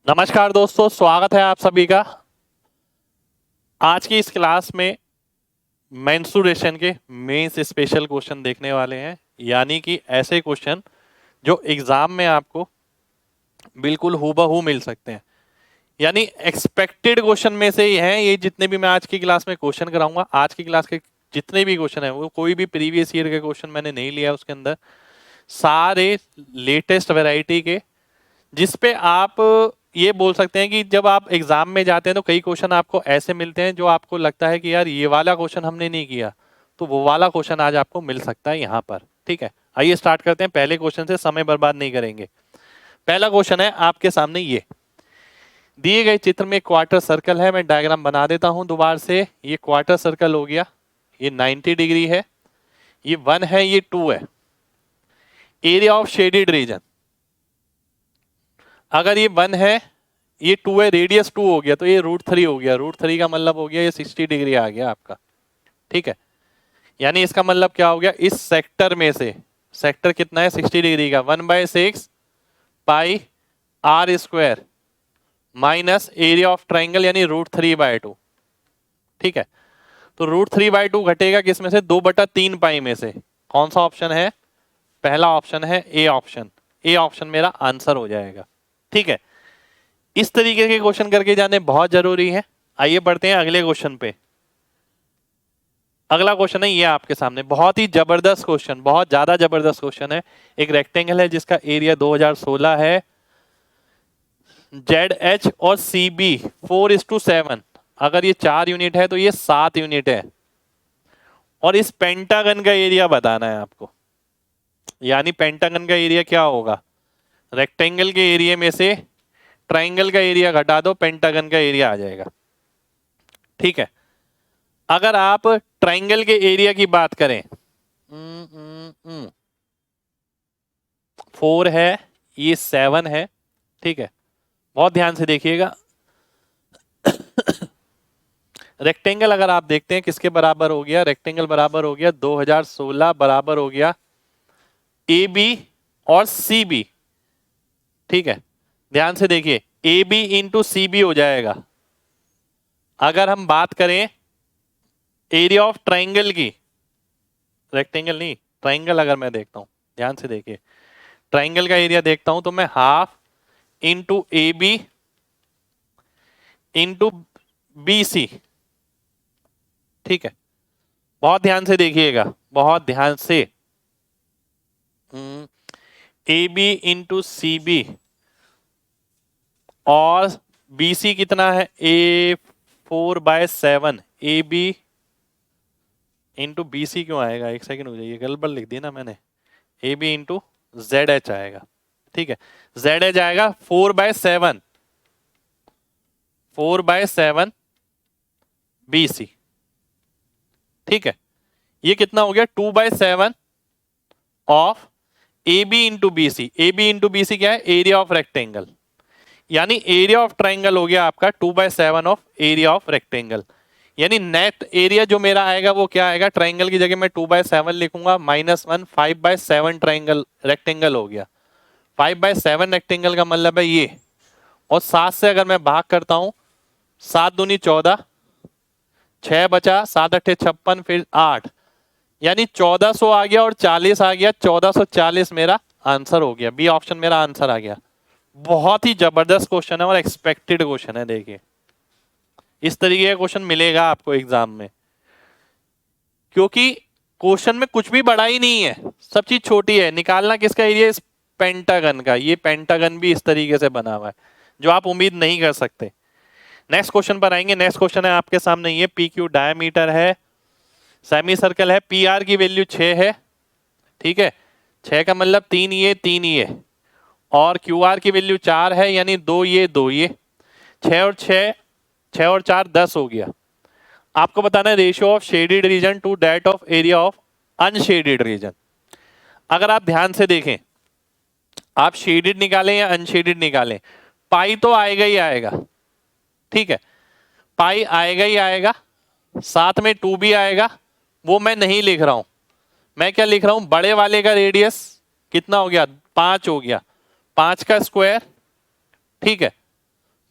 नमस्कार दोस्तों, स्वागत है आप सभी का। आज की इस क्लास में मेंस्ट्रुएशन के मेंस स्पेशल क्वेश्चन देखने वाले हैं, यानी कि ऐसे क्वेश्चन जो एग्जाम में आपको बिल्कुल हूबहू मिल सकते हैं। यानी एक्सपेक्टेड क्वेश्चन में से ही हैं ये जितने भी मैं आज की क्लास में क्वेश्चन कराऊंगा। आज की क्लास के जितने भी क्वेश्चन हैं वो कोई भी प्रीवियस ईयर के क्वेश्चन मैंने नहीं लिया उसके अंदर, सारे लेटेस्ट वैरायटी के, जिस पे आप ये बोल सकते हैं कि जब आप एग्जाम में जाते हैं तो कई क्वेश्चन आपको ऐसे मिलते हैं जो आपको लगता है कि यार ये वाला क्वेश्चन हमने नहीं किया, तो वो वाला क्वेश्चन आज आपको मिल सकता है यहाँ पर। ठीक है, आइए स्टार्ट करते हैं पहले क्वेश्चन से, समय बर्बाद नहीं करेंगे। पहला क्वेश्चन है आपके सामने, ये दिए गए चित्र में क्वार्टर सर्कल है। मैं डायग्राम बना देता हूं दोबारा से। ये क्वार्टर सर्कल हो गया, ये 90 डिग्री है, ये 1 है, ये 2 है। एरिया ऑफ शेडेड रीजन, अगर ये 1 है, ये 2 है, रेडियस 2 हो गया, तो ये √3 हो गया। √3 का मतलब हो गया ये 60 डिग्री आ गया आपका। ठीक है, यानी इसका मतलब क्या हो गया, इस सेक्टर में से, सेक्टर कितना है 60 डिग्री का, 1/6 पाई r² minus area of triangle यानी √3/2। ठीक है, तो √3/2 घटेगा किस में से, 2/3 पाई में से। कौन सा ऑप्शन है, पहला ऑप्शन है ए ऑप्शन। ए ऑप्शन मेरा आंसर हो जाएगा। ठीक है, इस तरीके के क्वेश्चन करके जाने बहुत जरूरी है। आइए बढ़ते हैं अगले क्वेश्चन पे। अगला क्वेश्चन है ये आपके सामने, बहुत ही जबरदस्त क्वेश्चन, बहुत ज्यादा जबरदस्त क्वेश्चन है। एक रेक्टेंगल है जिसका एरिया 2016 है, ZH और CB 4:7। अगर ये 4 यूनिट है तो ये 7 यूनिट है, और इस पेंटागन का एरिया बताना है आपको। यानी पेंटागन का एरिया क्या होगा, रेक्टेंगल के एरिया में से ट्राइंगल का एरिया घटा दो, पेंटागन का एरिया आ जाएगा। ठीक है, अगर आप ट्राइंगल के एरिया की बात करें, 4 है, ये 7 है। ठीक है, बहुत ध्यान से देखिएगा। रेक्टेंगल अगर आप देखते हैं किसके बराबर हो गया, रेक्टेंगल बराबर हो गया 2016 बराबर हो गया AB और CB। ठीक है, ध्यान से देखिए, AB इंटू CB हो जाएगा। अगर हम बात करें एरिया ऑफ ट्राइंगल की, रेक्टेंगल नहीं ट्राइंगल अगर मैं देखता हूं, ध्यान से देखिए, ट्राइंगल का एरिया देखता हूं तो मैं half into AB into BC। ठीक है, बहुत ध्यान से देखिएगा, बहुत ध्यान से। AB इंटू CB और BC कितना है, A4/7। AB इंटू BC क्यों आएगा, एक सेकंड हो जाइए, गलत लिख दी ना मैंने। AB इंटू ZH आएगा। ठीक है, ZH आएगा 4/7, 4/7 BC। ठीक है, ये कितना हो गया, 2/7 of AB into BC। AB into BC क्या है, एरिया ऑफ रेक्टेंगल, यानी एरिया ऑफ ट्राइंगल हो गया आपका 2/7 ऑफ एरिया ऑफ रेक्टेंगल। यानी नेट एरिया जो मेरा आएगा वो क्या आएगा, ट्राइंगल की जगह मैं 2/7 लिखूंगा, -1 5/7 ट्राइंगल रेक्टेंगल हो गया। 5/7 रेक्टेंगल का मतलब है ये, और 7 से अगर मैं भाग करता हूं, 7 दूनी 14, 6 बचा, 7 अट्ठे 56, फिर 8, यानी 1400 आ गया और 40 आ गया, 1440 मेरा आंसर हो गया। बी ऑप्शन मेरा आंसर आ गया। बहुत ही जबरदस्त क्वेश्चन है और एक्सपेक्टेड क्वेश्चन है। देखिए, इस तरीके का क्वेश्चन मिलेगा आपको एग्जाम में, क्योंकि क्वेश्चन में कुछ भी बड़ा ही नहीं है, सब चीज छोटी है। निकालना किसका एरिया, इस पेंटागन का। ये पेंटागन भी इस तरीके से बना हुआ है जो आप उम्मीद नहीं कर सकते। नेक्स्ट क्वेश्चन पर आएंगे। नेक्स्ट क्वेश्चन है आपके सामने, ये PQ डायमीटर है, सेमी सर्कल है, PR की वैल्यू 6 है। ठीक है, 6 का मतलब 3 ये 3 ये, और QR की वैल्यू 4 है, यानी 2 ये 2 ये, 6 और 6, 6 और 4 10 हो गया। आपको बताना है ratio of shaded region to that of area of unshaded region. अगर आप ध्यान से देखें, आप शेडेड निकालें या अनशेडेड निकालें, पाई तो आएगा ही आएगा। ठीक है, पाई आएगा ही आएगा, साथ में 2 भी आएगा। वो मैं नहीं लिख रहा हूं, मैं क्या लिख रहा हूं, बड़े वाले का रेडियस कितना हो गया, 5 हो गया, 5 का स्क्वायर। ठीक है,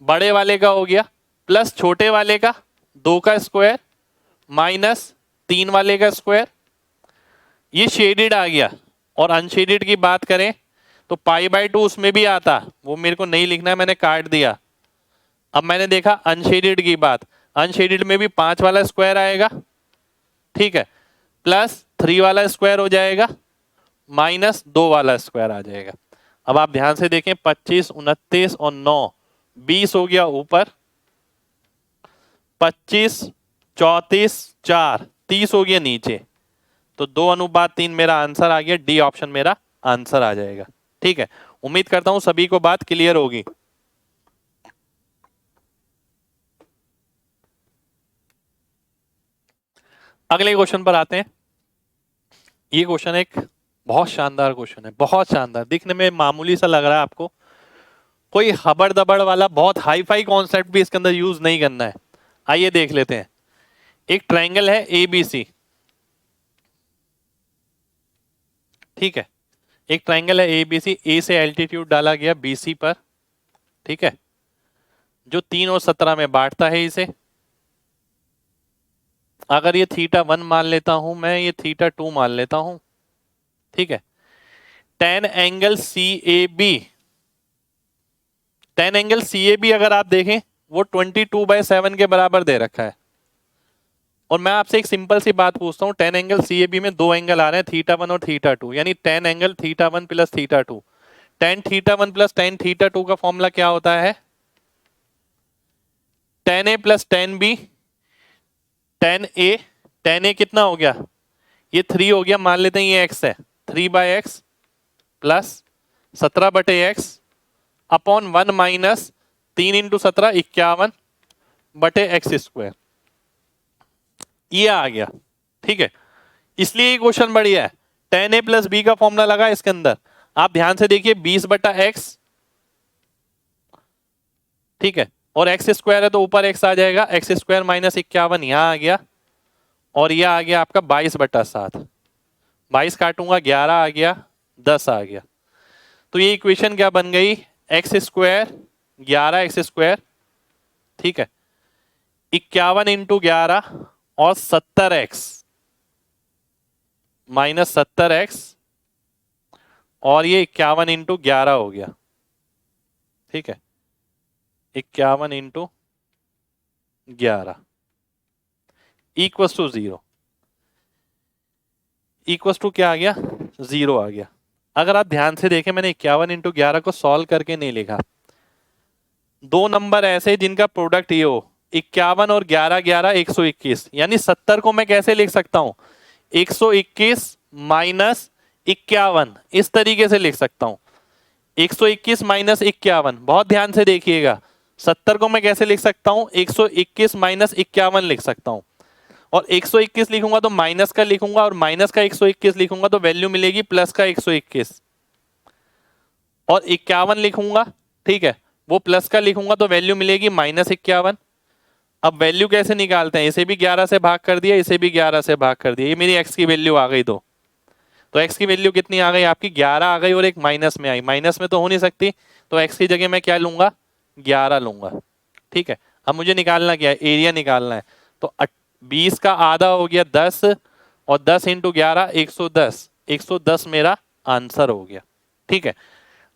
बड़े वाले का हो गया प्लस छोटे वाले का 2 का स्क्वायर माइनस 3 वाले का स्क्वायर, ये शेडेड आ गया। और अनशेडेड की बात करें तो π/2 उसमें भी आता, वो मेरे को नहीं लिखना है, मैंने काट दिया। अब मैंने देखा अनशेडेड की बात, अनशेडेड में भी 5 वाला स्क्वायर आएगा, ठीक है, प्लस 3 वाला स्क्वायर हो जाएगा माइनस 2 वाला स्क्वायर आ जाएगा। अब आप ध्यान से देखें 25, 29 और 9, 20 हो गया ऊपर, 25, 34, 4, 30 हो गया नीचे। तो 2:3 मेरा आंसर आ गया, डी ऑप्शन मेरा आंसर आ जाएगा। ठीक है, उम्मीद करता हूं सभी को बात क्लियर होगी। अगले क्वेश्चन पर आते हैं। ये क्वेश्चन एक बहुत शानदार क्वेश्चन है, बहुत शानदार, दिखने में मामूली सा लग रहा है आपको, कोई हबड़ दबड़ वाला बहुत हाई फाई कॉन्सेप्ट भी इसके अंदर यूज नहीं करना है। आइए देख लेते हैं। एक ट्रायंगल है ABC, ठीक है, एक ट्रायंगल है ABC, ए से एल्टीट्यूड डाला गया BC पर, ठीक है, जो 3 और 17 में बांटता है इसे। अगर ये θ1 मान लेता हूं मैं, ये θ2 मान लेता हूं, ठीक है। tan angle CAB, tan angle CAB अगर आप देखें वो 22/7 के बराबर दे रखा है। और मैं आपसे एक सिंपल सी बात पूछता हूं, tan एंगल CAB में दो एंगल आ रहे हैं θ1 और θ2, यानी tan angle θ1 plus θ2। tan θ1 plus tan θ2 का फॉर्मूला क्या होता है? tan A plus tan B, tan A कितना हो गया? ये 3 हो गया, मान लेते हैं ये x है, 3/x plus 17/x upon 1 minus 3 into 17 51/x²। ये आ गया, ठीक है। इसलिए ये क्वेश्चन बढ़िया है। tan A प्लस B का फॉर्मूला लगा इसके अंदर, आप ध्यान से देखिए 20/x, ठीक है, और x² है तो ऊपर x आ जाएगा, x² माइनस 51 यहां आ गया, और यह आ गया आपका 22/7, 22 काटूंगा 11 आ गया, 10 आ गया। तो ये इक्वेशन क्या बन गई? x², 11x², ठीक है, 51 इंटू 11 और 70x माइनस 70x, और ये 51 इंटू 11 हो गया, ठीक है, 51 into 11 equals to 0, equals to क्या आ गया? 0 आ गया। अगर आप ध्यान से देखें, मैंने 51 इंटू 11 को सॉल्व करके नहीं लिखा। दो नंबर ऐसे जिनका प्रोडक्ट ये हो, 51 और 11, 11 121, यानी 70 को मैं कैसे लिख सकता हूं? 121 माइनस 51, इस तरीके से लिख सकता हूं। 121 माइनस 51, बहुत ध्यान से देखिएगा, 70 को मैं कैसे लिख सकता हूं? 121 माइनस 51 लिख सकता हूं। और 121 लिखूंगा तो माइनस का लिखूंगा, और माइनस का 121 लिखूंगा तो वैल्यू मिलेगी प्लस का 121, और 51 लिखूंगा, ठीक है, वो प्लस का लिखूंगा तो वैल्यू मिलेगी -51। अब वैल्यू कैसे निकालते हैं? इसे भी 11 से भाग कर दिया, इसे भी 11 से भाग कर दिया, ये मेरी x की वैल्यू आ गई। तो x की वैल्यू कितनी आ गई आपकी? 11 आ गई, और एक माइनस में आई, माइनस में तो हो नहीं सकती, तो x की जगह मैं क्या लूंगा? 11 लूंगा, ठीक है। अब मुझे निकालना क्या है? एरिया निकालना है। तो 20 का आधा हो गया 10, और 10 इंटू 11 110, 110 मेरा आंसर हो गया, ठीक है।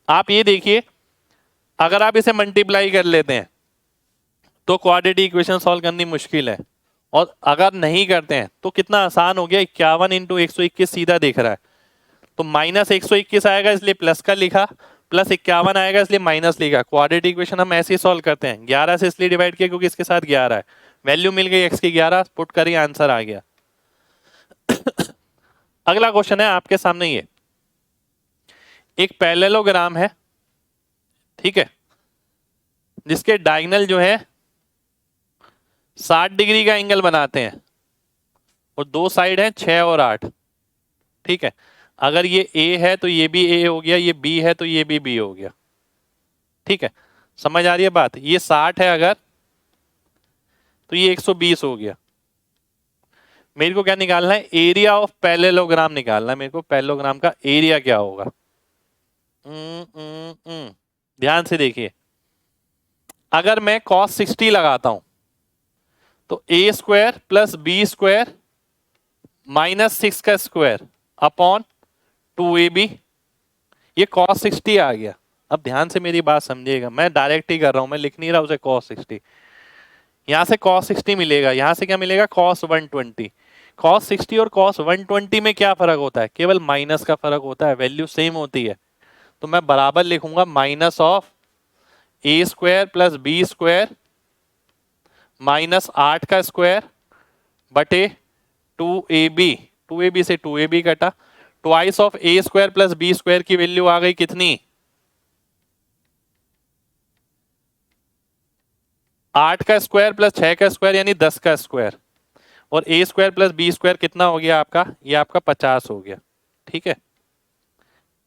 आप ये देखिए, अगर आप इसे मल्टीप्लाई कर लेते हैं तो क्वाड्रेटिक इक्वेशन सॉल्व करनी मुश्किल है, और अगर नहीं करते हैं तो कितना आसान हो गया। 51 इंटू 121 सीधा दिख रहा है, तो माइनस 121 आएगा इसलिए प्लस का लिखा, प्लस 51 आएगा इसलिए माइनस लिखा। क्वाड्रेटिक इक्वेशन हम ऐसे ही सॉल्व करते हैं, 11 से इसलिए डिवाइड किया क्योंकि इसके साथ 11 है, वैल्यू मिल गई x की 11, पुट करी, आंसर आ गया। अगला क्वेश्चन है आपके सामने, ये एक पैरेललोग्राम है, ठीक है, जिसके डायगोनल जो है 60 डिग्री का एंगल बनाते हैं, और दो साइड है 6 और 8, ठीक है। अगर ये A है तो ये भी A हो गया, ये B है तो ये भी B हो गया, ठीक है। समझ आ रही है बात? ये 60 है अगर, तो ये 120 हो गया। मेरे को क्या निकालना है? एरिया ऑफ पैरेललोग्राम निकालना है मेरे को, पैरेललोग्राम का एरिया क्या होगा। ध्यान से देखिए, अगर मैं cos 60 लगाता हूं तो a square plus B square minus 6 का स्क्वायर अपॉन 2ab, ये cos 60 आ गया। अब ध्यान से मेरी बात समझिएगा, मैं डायरेक्ट ही कर रहा हूं, मैं लिख नहीं रहा उसे cos 60। यहां से cos 60 मिलेगा, यहां से क्या मिलेगा cos 120। cos 60 और cos 120 में क्या फर्क होता है? केवल माइनस का फर्क होता है, वैल्यू सेम होती है। तो मैं बराबर लिखूंगा minus of A square plus B square minus 8 का स्क्वायर बटे 2ab, 2ab से 2ab कटा, twice of A square plus B square की वैल्यू आ गई कितनी? 8 का स्क्वायर प्लस 6 का स्क्वायर यानी 10 का स्क्वायर, और ए स्क्वायर प्लस बी स्क्वायर कितना हो गया आपका? ये आपका 50 हो गया। ठीक है,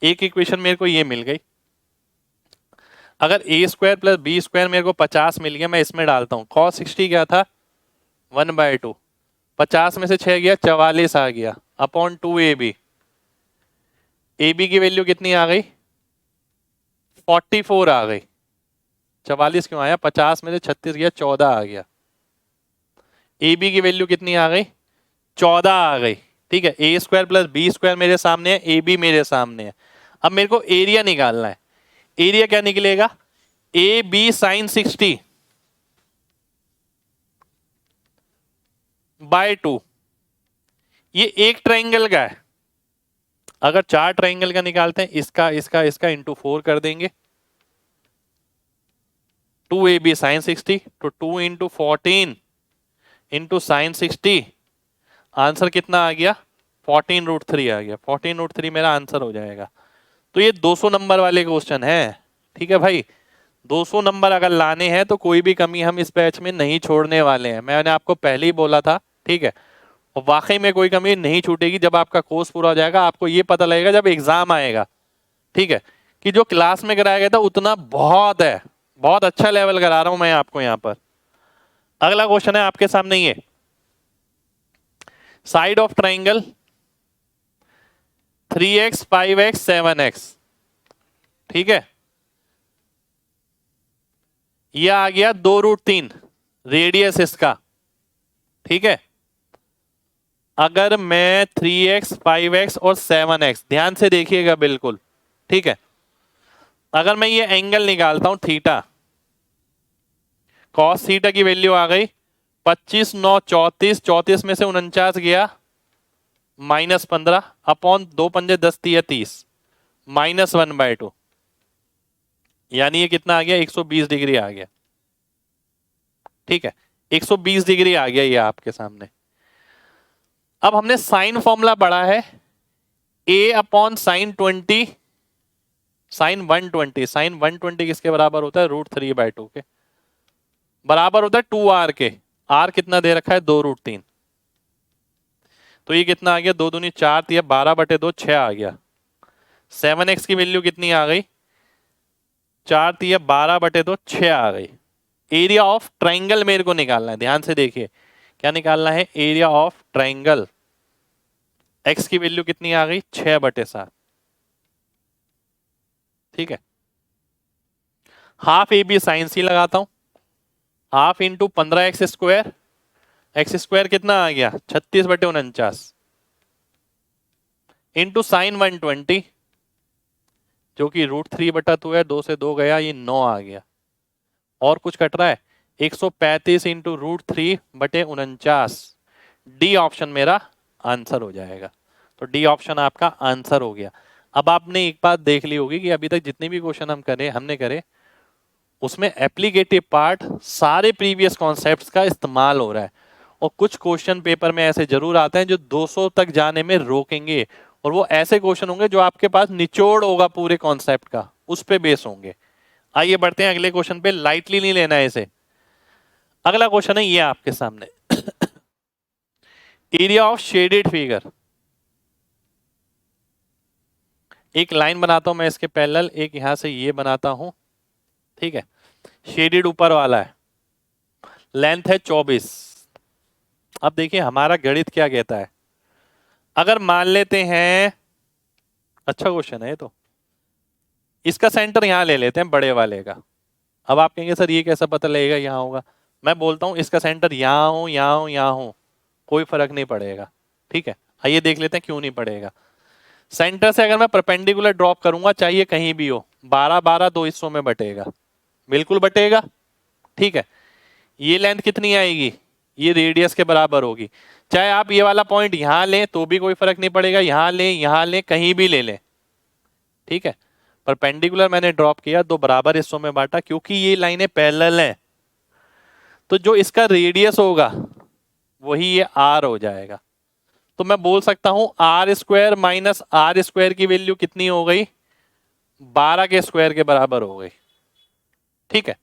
एक इक्वेशन मेरे को ये मिल गई। अगर ए स्क्वायर प्लस बी स्क्वायर मेरे को 50 मिल गया, मैं इसमें डालता हूं cos 60 क्या था? 1/2, 50 में से 6 गया 44 आ गया अपॉन 2ab। ab की वैल्यू कितनी आ गई? 44 आ गई। 44 क्यों आया? 50 में से 36 गया 14 आ गया। ab की वैल्यू कितनी आ गई? 14 आ गई। ठीक है, ए स्क्वायर प्लस बी स्क्वायर मेरे सामने है, ए बी मेरे सामने है। अब मेरे को एरिया निकालना है। एरिया क्या निकलेगा? A B sine 60 by 2। ये एक ट्राइंगल का है। अगर 4 ट्राइंगल का निकालते हैं, इसका इसका इसका इंटू 4 कर देंगे, 2ab साइन 60, तो 2 इंटू 14 इंटू साइन 60, आंसर कितना आ गया? 14√3 आ गया। 14√3 मेरा आंसर हो जाएगा। तो ये 200 नंबर वाले क्वेश्चन है। ठीक है भाई, 200 नंबर अगर लाने हैं तो कोई भी कमी हम इस बैच में नहीं छोड़ने वाले हैं, मैंने आपको पहले ही बोला था। ठीक है, और वाकई में कोई कमी नहीं छूटेगी। जब आपका कोर्स पूरा हो जाएगा आपको ये पता लगेगा जब एग्जाम आएगा, ठीक है, कि जो क्लास में कराया गया था उतना बहुत है। बहुत अच्छा लेवल करा रहा हूं मैं आपको यहाँ पर। अगला क्वेश्चन है आपके सामने, ये side of triangle 3x 5x 7x। ठीक है, यह आ गया 2√3 रेडियस इसका। ठीक है, अगर मैं 3x 5x और 7x, ध्यान से देखिएगा बिल्कुल। ठीक है, अगर मैं ये एंगल निकालता हूं थीटा, कॉस थीटा की वैल्यू आ गई 25 9 34, 34 में से 49 गया -15 अपॉन 2 पंजे 10 तिया 30 -1/2, यानी ये कितना आ गया? 120 डिग्री आ गया। ठीक है, 120 डिग्री आ गया ये आपके सामने। अब हमने साइन फॉर्मूला पढ़ा है, a upon sine 20 sine 120। Sine 120 किसके बराबर होता है? √3/2 के बराबर होता है 2r के। r कितना दे रखा है? 2√3। तो ये कितना आ गया? 2 दूनी 4 तिया 12/2 6 आ गया। 7x की वैल्यू कितनी आ गई? 4 तिया 12/2 6 आ गई। एरिया ऑफ ट्राइंगल मेरे को निकालना है, ध्यान से देखिए क्या निकालना है? Area of triangle. x की वैल्यू कितनी आ गई? 6/7। ठीक है, हाफ ए बी साइन सी लगाता हूं, half into 15x square, x square कितना आ गया? 36/49 इंटू साइन 120 जो कि √3/2 है, 2 से 2 गया, ये 9 आ गया। और कुछ कट रहा है? 135 इंटू √3/49। डी ऑप्शन मेरा आंसर हो जाएगा। तो डी ऑप्शन आपका आंसर हो गया। अब आपने एक बात देख ली होगी कि अभी तक जितने भी क्वेश्चन हमने करे उसमें एप्लीकेटिव पार्ट सारे प्रीवियस कॉन्सेप्ट्स का इस्तेमाल हो रहा है, और कुछ क्वेश्चन पेपर में ऐसे जरूर आते हैं जो 200 तक जाने में रोकेंगे, और वो ऐसे क्वेश्चन होंगे जो आपके पास निचोड़ होगा पूरे कॉन्सेप्ट का, उस पे बेस होंगे। आइए बढ़ते हैं अगले क्वेश्चन पे, लाइटली नहीं लेना है इसे। अगला क्वेश्चन है ये आपके सामने एरिया ऑफ शेडेड फिगर। एक लाइन बनाता हूं मैं इसके पैरेलल, एक यहां से ये बनाता हूं। ठीक है, शेडेड ऊपर वाला है, लेंथ है 24। अब देखिए हमारा गणित क्या कहता है। अगर मान लेते हैं, अच्छा क्वेश्चन है ये तो, इसका सेंटर यहां ले लेते हैं बड़े वाले का। अब आप कहेंगे सर ये कैसा पता लगेगा यहाँ होगा, मैं बोलता हूँ इसका सेंटर यहाँ हो यहाँ हो यहाँ हो, कोई फर्क नहीं पड़ेगा। ठीक है, आइए देख लेते हैं क्यों नहीं पड़ेगा। सेंटर से अगर मैं परपेंडिकुलर ड्रॉप करूंगा, चाहिए कहीं भी हो, 12 12 दो हिस्सों में बटेगा, बिल्कुल बटेगा। ठीक है, ये लेंथ कितनी आएगी, ये रेडियस के बराबर होगी। चाहे आप ये वाला पॉइंट यहां लें तो भी कोई फर्क नहीं पड़ेगा, यहां लें कहीं भी ले लें। ठीक है, परपेंडिकुलर मैंने ड्रॉप किया, दो बराबर हिस्सों में बांटा, क्योंकि ये लाइनें पैरेलल हैं, तो जो इसका रेडियस होगा वही ये आर हो जाएगा। तो मैं बोल सकता हूं R square minus R square की वैल्यू कितनी हो गई, 12 के स्क्वायर के बराबर हो गई। ठीक है,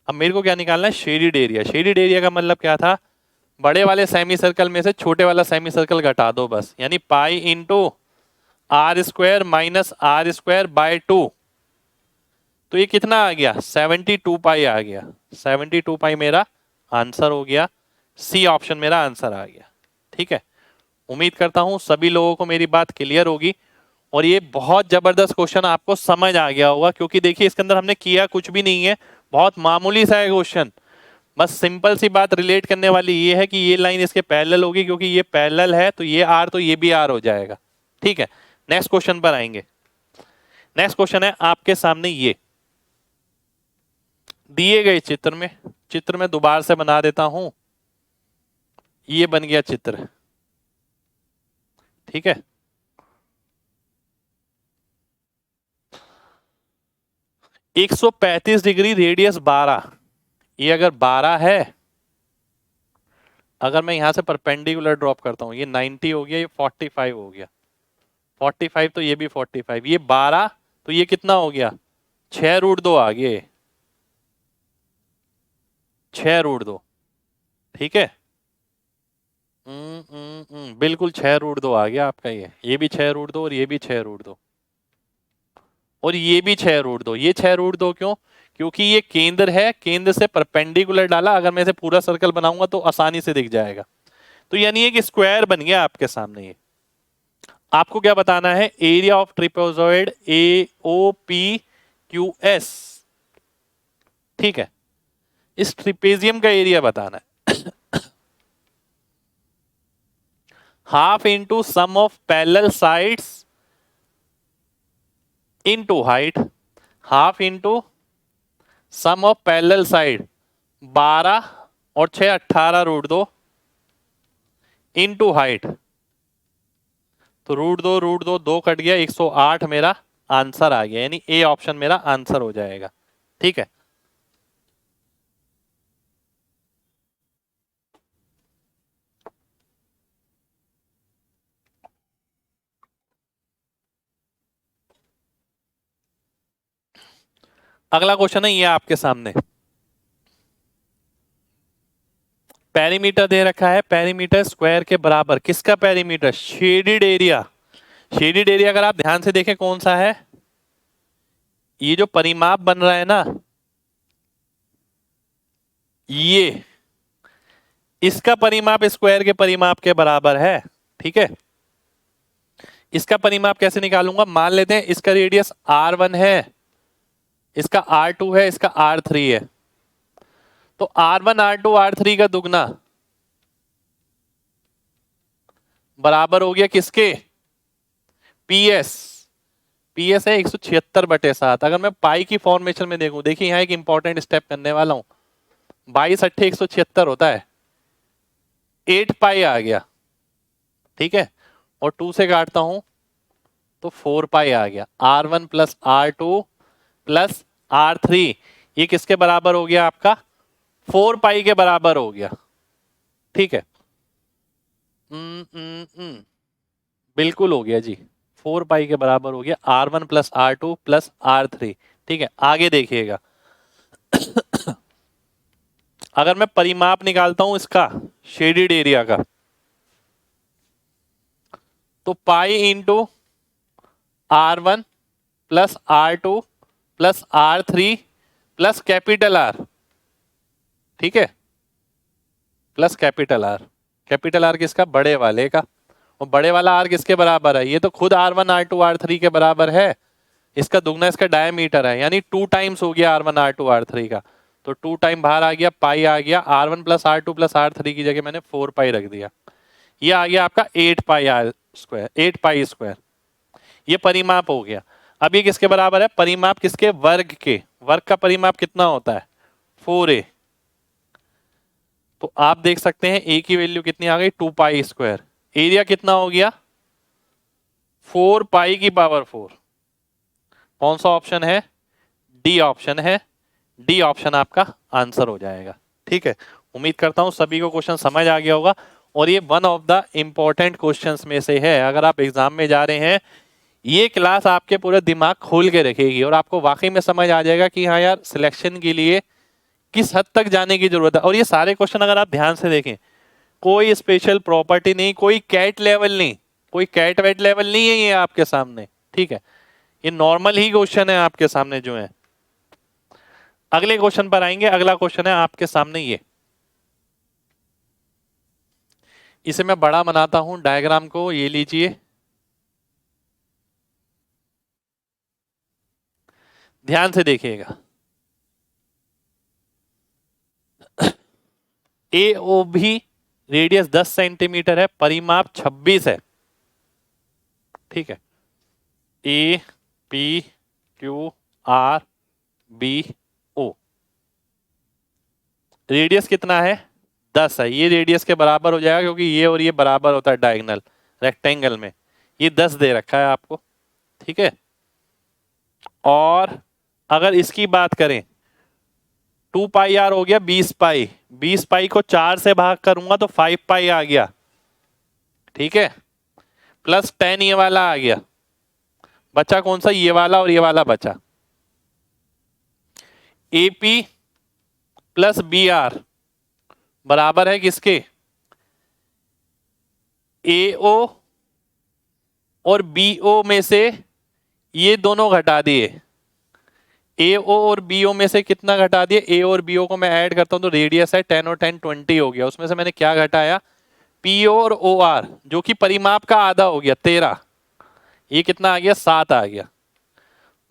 अब मेरे को क्या निकालना है, शेडिड एरिया। शेडिड एरिया का मतलब क्या था, बड़े वाले सेमी सर्कल में से छोटे वाला सेमी सर्कल घटा दो बस, यानी pi into R square minus R square by 2। तो ये कितना आ गया, 72 पाई आ गया। 72 पाई मेरा आंसर हो गया, सी ऑप्शन मेरा आंसर आ गया। ठीक है, उम्मीद करता हूं सभी लोगों को मेरी बात क्लियर होगी और ये बहुत जबरदस्त क्वेश्चन आपको समझ आ गया होगा, क्योंकि देखिए इसके अंदर हमने किया कुछ भी नहीं है, बहुत मामूली सा है क्वेश्चन। बस सिंपल सी बात रिलेट करने वाली ये है कि ये लाइन इसके पैरेलल होगी, क्योंकि ये पैरेलल है तो ये आर तो ये भी आर हो जाएगा। ठीक है, नेक्स्ट क्वेश्चन पर आएंगे। नेक्स्ट क्वेश्चन है आपके सामने, ये दिए गए चित्र में दोबारा से बना देता हूं, ये बन गया चित्र। ठीक है, एक 135 डिग्री रेडियस 12, ये अगर 12 है, अगर मैं यहां से परपेंडिकुलर ड्रॉप करता हूं, ये 90 हो गया, ये 45 हो गया, 45 तो ये भी 45, ये 12 तो ये कितना हो गया, 6√2 आ गए, 6√2। ठीक है, बिल्कुल 6√2 आ गया आपका, ये भी 6√2 और ये भी 6√2 और ये भी 6√2। ये 6√2 क्यों, क्योंकि ये केंद्र है, केंद्र से परपेंडिकुलर डाला, अगर मैं इसे पूरा सर्कल बनाऊंगा तो आसानी से दिख जाएगा। तो यानी एक स्क्वायर बन गया आपके सामने। ये आपको क्या बताना है, एरिया ऑफ ट्रिपेजॉइड AOPQS। ठीक है, इस ट्रिपेजियम का एरिया बताना है। Half into sum of parallel sides into height, half into sum of parallel side, 12 और 6 18√2 इंटू हाइट, तो √2 2 कट गया, 108 मेरा आंसर आ गया, यानी ए ऑप्शन मेरा आंसर हो जाएगा। ठीक है, अगला क्वेश्चन है ये आपके सामने, पेरीमीटर दे रखा है, पेरीमीटर स्क्वायर के बराबर, किसका perimeter, shaded area. Shaded area अगर आप ध्यान से देखें कौन सा है, ये जो परिमाप बन रहा है ना, ये इसका परिमाप स्क्वायर के परिमाप के बराबर है। ठीक है, इसका परिमाप कैसे निकालूंगा, मान लेते हैं इसका रेडियस R1 है, इसका R2 है, इसका R3 है, तो R1 R2 R3 का दुगना बराबर हो गया किसके, PS। PS है 176/7। अगर मैं पाई की फॉर्मेशन में देखूं, देखिए यहां एक इंपॉर्टेंट स्टेप करने वाला हूं, 22 8 176 होता है, 8 पाई आ गया। ठीक है, और 2 से काटता हूं तो 4 पाई आ गया, R1 plus R2 plus R3, ये किसके बराबर हो गया आपका, 4 पाई के बराबर हो गया। ठीक है, बिल्कुल हो गया जी, 4 पाई के बराबर हो गया, R1 plus R2 plus R3। ठीक है, आगे देखिएगा। अगर मैं परिमाप निकालता हूं इसका शेडिड एरिया का, तो pi into R1 plus R2 plus R3 plus capital R। ठीक है, plus capital R। Capital R किसका, बड़े वाले का, और बड़े वाला R किसके बराबर है, ये तो खुद R1 R2 R3 के बराबर है, इसका दुगना इसका डायमीटर है, यानी 2 टाइम्स हो गया R1 R2 R3 का, तो 2 टाइम बाहर आ गया, पाई आ गया, R1 plus R2 plus R3 की जगह मैंने 4 पाई रख दिया, ये आ गया आपका 8 पाई R स्क्वायर, 8 पाई स्क्वायर। ये परिमाप हो गया। अब ये किसके बराबर है? परिमाप किसके? वर्ग के। वर्ग का परिमाप कितना होता है? 4a। तो आप देख सकते हैं a की वैल्यू कितनी आ गई? 2 पाई स्क्वायर। एरिया कितना हो गया? 4 पाई की पावर 4। कौन सा ऑप्शन है? डी ऑप्शन है। डी ऑप्शन आपका आंसर हो जाएगा। ठीक है, उम्मीद करता हूं सभी को क्वेश्चन समझ आ गया होगा, और ये one of the important questions में से है। अगर आप एग्जाम में जा रहे हैं, ये क्लास आपके पूरे दिमाग खोल के रखेगी और आपको वाकई में समझ आ जाएगा कि हाँ यार, सिलेक्शन के लिए किस हद तक जाने की जरूरत है। और ये सारे क्वेश्चन अगर आप ध्यान से देखें, कोई स्पेशल प्रॉपर्टी नहीं, कोई कैट लेवल नहीं, कोई कैट वेट लेवल नहीं है ये आपके सामने। ठीक है, ये नॉर्मल ही क्वेश्चन है आपके सामने जो है। अगले क्वेश्चन पर आएंगे। अगला क्वेश्चन है आपके सामने ये, इसे मैं बड़ा बनाता हूं डायग्राम को, ये लीजिए, ध्यान से देखिएगा। ए ओ भी रेडियस 10 सेंटीमीटर है, परिमाप 26 है। ठीक है, A P Q R B O, radius कितना है? 10 है। ये रेडियस के बराबर हो जाएगा क्योंकि ये और ये बराबर होता है डायगोनल रेक्टेंगल में। ये 10 दे रखा है आपको। ठीक है, और अगर इसकी बात करें, 2 पाई आर हो गया 20 पाई, 20 पाई को 4 से भाग करूंगा तो 5 पाई आ गया। ठीक है, प्लस 10 ये वाला आ गया, बचा कौन सा? ये वाला और ये वाला बचा। एपी प्लस बी आर बराबर है किसके? एओ और बीओ में से ये दोनों घटा दिए। एओ और बीओ में से कितना घटा दिए? ए और बीओ को मैं ऐड करता हूं तो रेडियस है 10 और 10 20 हो गया। उसमें से मैंने क्या घटाया? पीओ और ओ आर, जो कि परिमाप का आधा हो गया 13। ये कितना आ गया? 7 आ गया।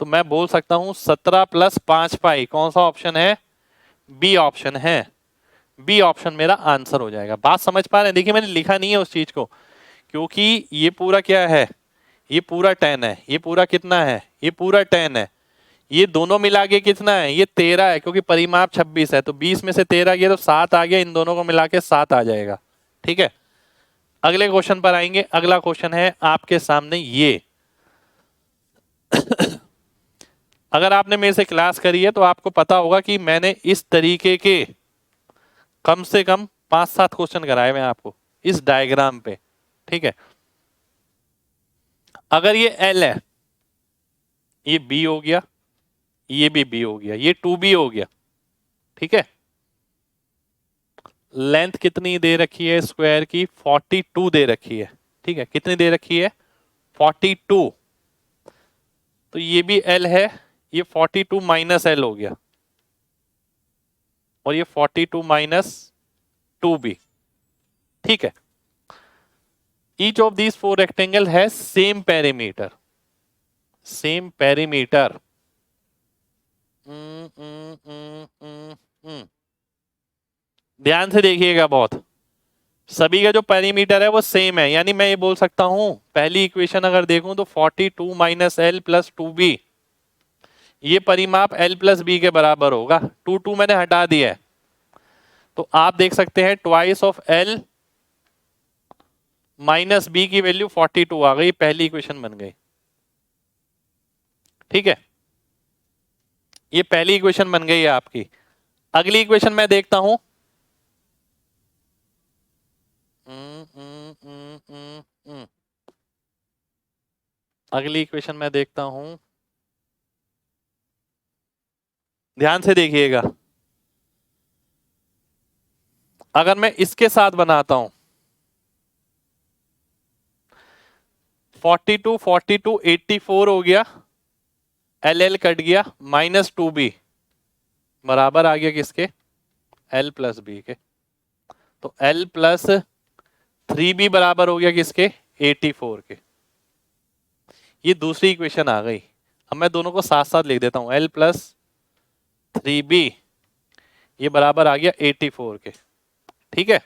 तो मैं बोल सकता हूं 17 प्लस 5 पाई। कौन सा ऑप्शन है? बी ऑप्शन है। बी ऑप्शन मेरा आंसर हो जाएगा। बात समझ पा रहे हैं? देखिए मैंने लिखा नहीं है उस चीज को, क्योंकि ये पूरा क्या है? ये पूरा 10 है। ये पूरा कितना है? ये पूरा 10 है। ये दोनों मिला के कितना है? ये 13 है, क्योंकि परिमाप 26 है। तो 20 में से 13 गया तो 7 आ गया। इन दोनों को मिला के 7 आ जाएगा। ठीक है, अगले क्वेश्चन पर आएंगे। अगला क्वेश्चन है आपके सामने ये। अगर आपने मेरे से क्लास करी है तो आपको पता होगा कि मैंने इस तरीके के कम से कम 5-7 क्वेश्चन कराए हुए हैं आपको इस डायग्राम पे। ठीक है, अगर ये L है, ये B हो गया, ये भी B हो गया, ये 2B हो गया। ठीक है, लेंथ कितनी दे रखी है स्क्वायर की? 42 दे रखी है। ठीक है, कितनी दे रखी है? 42। तो ये भी L है, ये 42 माइनस L हो गया, और ये 42 माइनस 2B। ठीक है, ईच ऑफ दीज 4 रेक्टेंगल है सेम पेरीमीटर। Same perimeter. ध्यान से देखिएगा बहुत, सभी का जो पेरीमीटर है वो सेम है। यानी मैं ये बोल सकता हूं, पहली इक्वेशन अगर देखूं तो 42 माइनस एल प्लस 2b, ये परिमाप l प्लस बी के बराबर होगा। 2 मैंने हटा दिया है, तो आप देख सकते हैं twice of l minus B की वैल्यू 42 आ गई। पहली इक्वेशन बन गई। ठीक है, ये पहली इक्वेशन बन गई है आपकी। अगली इक्वेशन मैं देखता हूं, अगली इक्वेशन मैं देखता हूं, ध्यान से देखिएगा। अगर मैं इसके साथ बनाता हूं, 42 42 84 हो गया, एल कट गया, माइनस 2b बराबर आ गया किसके? l प्लस बी के। तो l प्लस 3b बराबर हो गया किसके? 84 के। ये दूसरी इक्वेशन आ गई। अब मैं दोनों को साथ साथ लिख देता हूं, L प्लस 3B ये बराबर आ गया 84 के। ठीक है।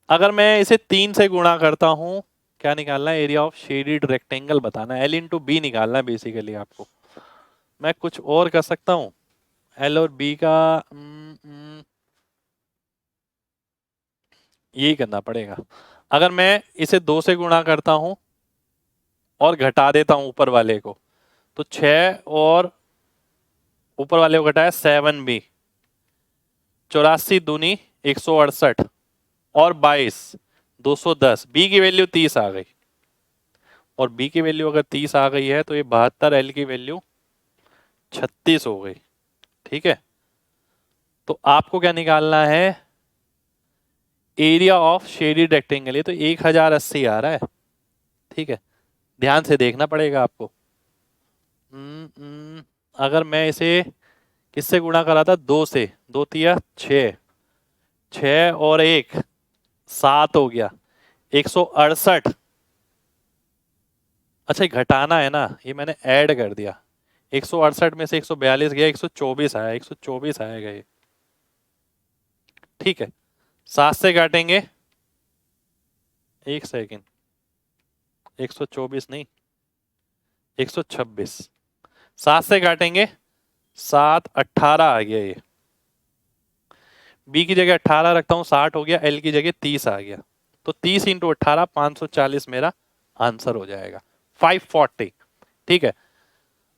अगर मैं इसे 3 से गुणा करता हूं, क्या निकालना है? एरिया ऑफ शेडेड रेक्टेंगल बताना है, L इंटू बी निकालना है बेसिकली आपको। मैं कुछ और कर सकता हूं, L और B का यही करना पड़ेगा। अगर मैं इसे 2 से गुणा करता हूं और घटा देता हूं ऊपर वाले को, तो 6 और ऊपर वाले को घटाया 7B, 84 दूनी 168 और 22 210, बी की वैल्यू 30 आ गई। और बी की वैल्यू अगर 30 आ गई है तो ये 72, एल की वैल्यू 36 हो गई। ठीक है। तो आपको क्या निकालना है? Area of shaded rectangle. ये तो 1080 आ रहा है। ठीक है, ध्यान से देखना पड़ेगा आपको। अगर मैं इसे किससे गुणा करा था? 2 से, 2 तिया 6, 6 और 1 7 हो गया, 168। अच्छा ये घटाना है ना, ये मैंने ऐड कर दिया। 168 में से 142 गया, 124 आया, 124 आएगा ये। ठीक है, 7 से काटेंगे, एक सेकेंड, 124 नहीं 126, 7 से काटेंगे 7 18 आ गया ये। बी की जगह 18 रखता हूं, 60 हो गया, एल की जगह 30 आ गया। तो 30 इंटू 18 540 मेरा आंसर हो जाएगा, 540। ठीक है।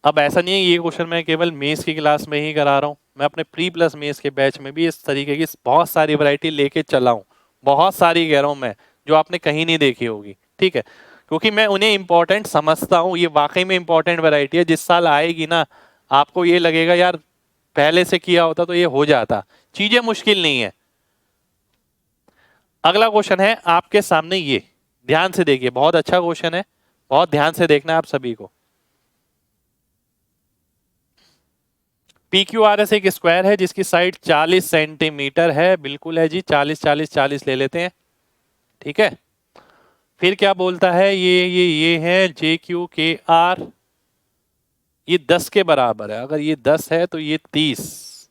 अब ऐसा नहीं है ये क्वेश्चन मैं केवल मेंस की क्लास में ही करा रहा हूँ, मैं अपने प्री प्लस मेंस के बैच में भी इस तरीके की बहुत सारी वैरायटी लेके चला हूँ। बहुत सारी कह रहा हूँ मैं, जो आपने कहीं नहीं देखी होगी। ठीक है, क्योंकि मैं उन्हें इंपॉर्टेंट समझता हूँ। ये वाकई में इंपॉर्टेंट वैरायटी है, जिस साल आएगी ना आपको ये लगेगा यार पहले से किया होता तो ये हो जाता। चीजें मुश्किल नहीं है। अगला क्वेश्चन है आपके सामने, ये ध्यान से देखिए, बहुत अच्छा क्वेश्चन है, बहुत ध्यान से देखना है आप सभी को। पी क्यू आर एस एक स्क्वायर है जिसकी साइड 40 सेंटीमीटर है। बिल्कुल है जी, 40 40 40 ले लेते हैं। ठीक है, फिर क्या बोलता है? ये है जे क्यू के आर, ये 10 के बराबर है। अगर ये 10 है तो ये 30।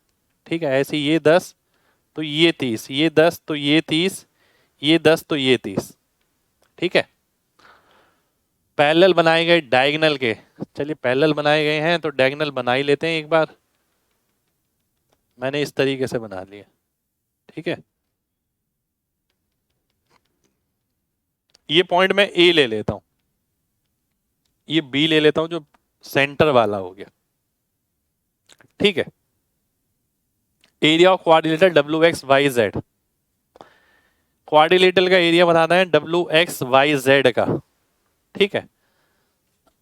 ठीक है, ऐसे ये 10 तो ये 30, ये 10 तो ये 30, ये 10 तो ये 30। ठीक है, पैरेलल बनाए गए डायगोनल के, चलिए पैरेलल बनाए गए हैं तो डायगोनल बना ही लेते हैं एक बार। मैंने इस तरीके से बना लिया। ठीक है, ये पॉइंट मैं ए ले लेता हूं, ये बी ले लेता हूं, जो सेंटर वाला हो गया। ठीक है, area of quadrilateral W X Y Z, quadrilateral का एरिया बताना है डब्ल्यू एक्स वाई जेड का। ठीक है,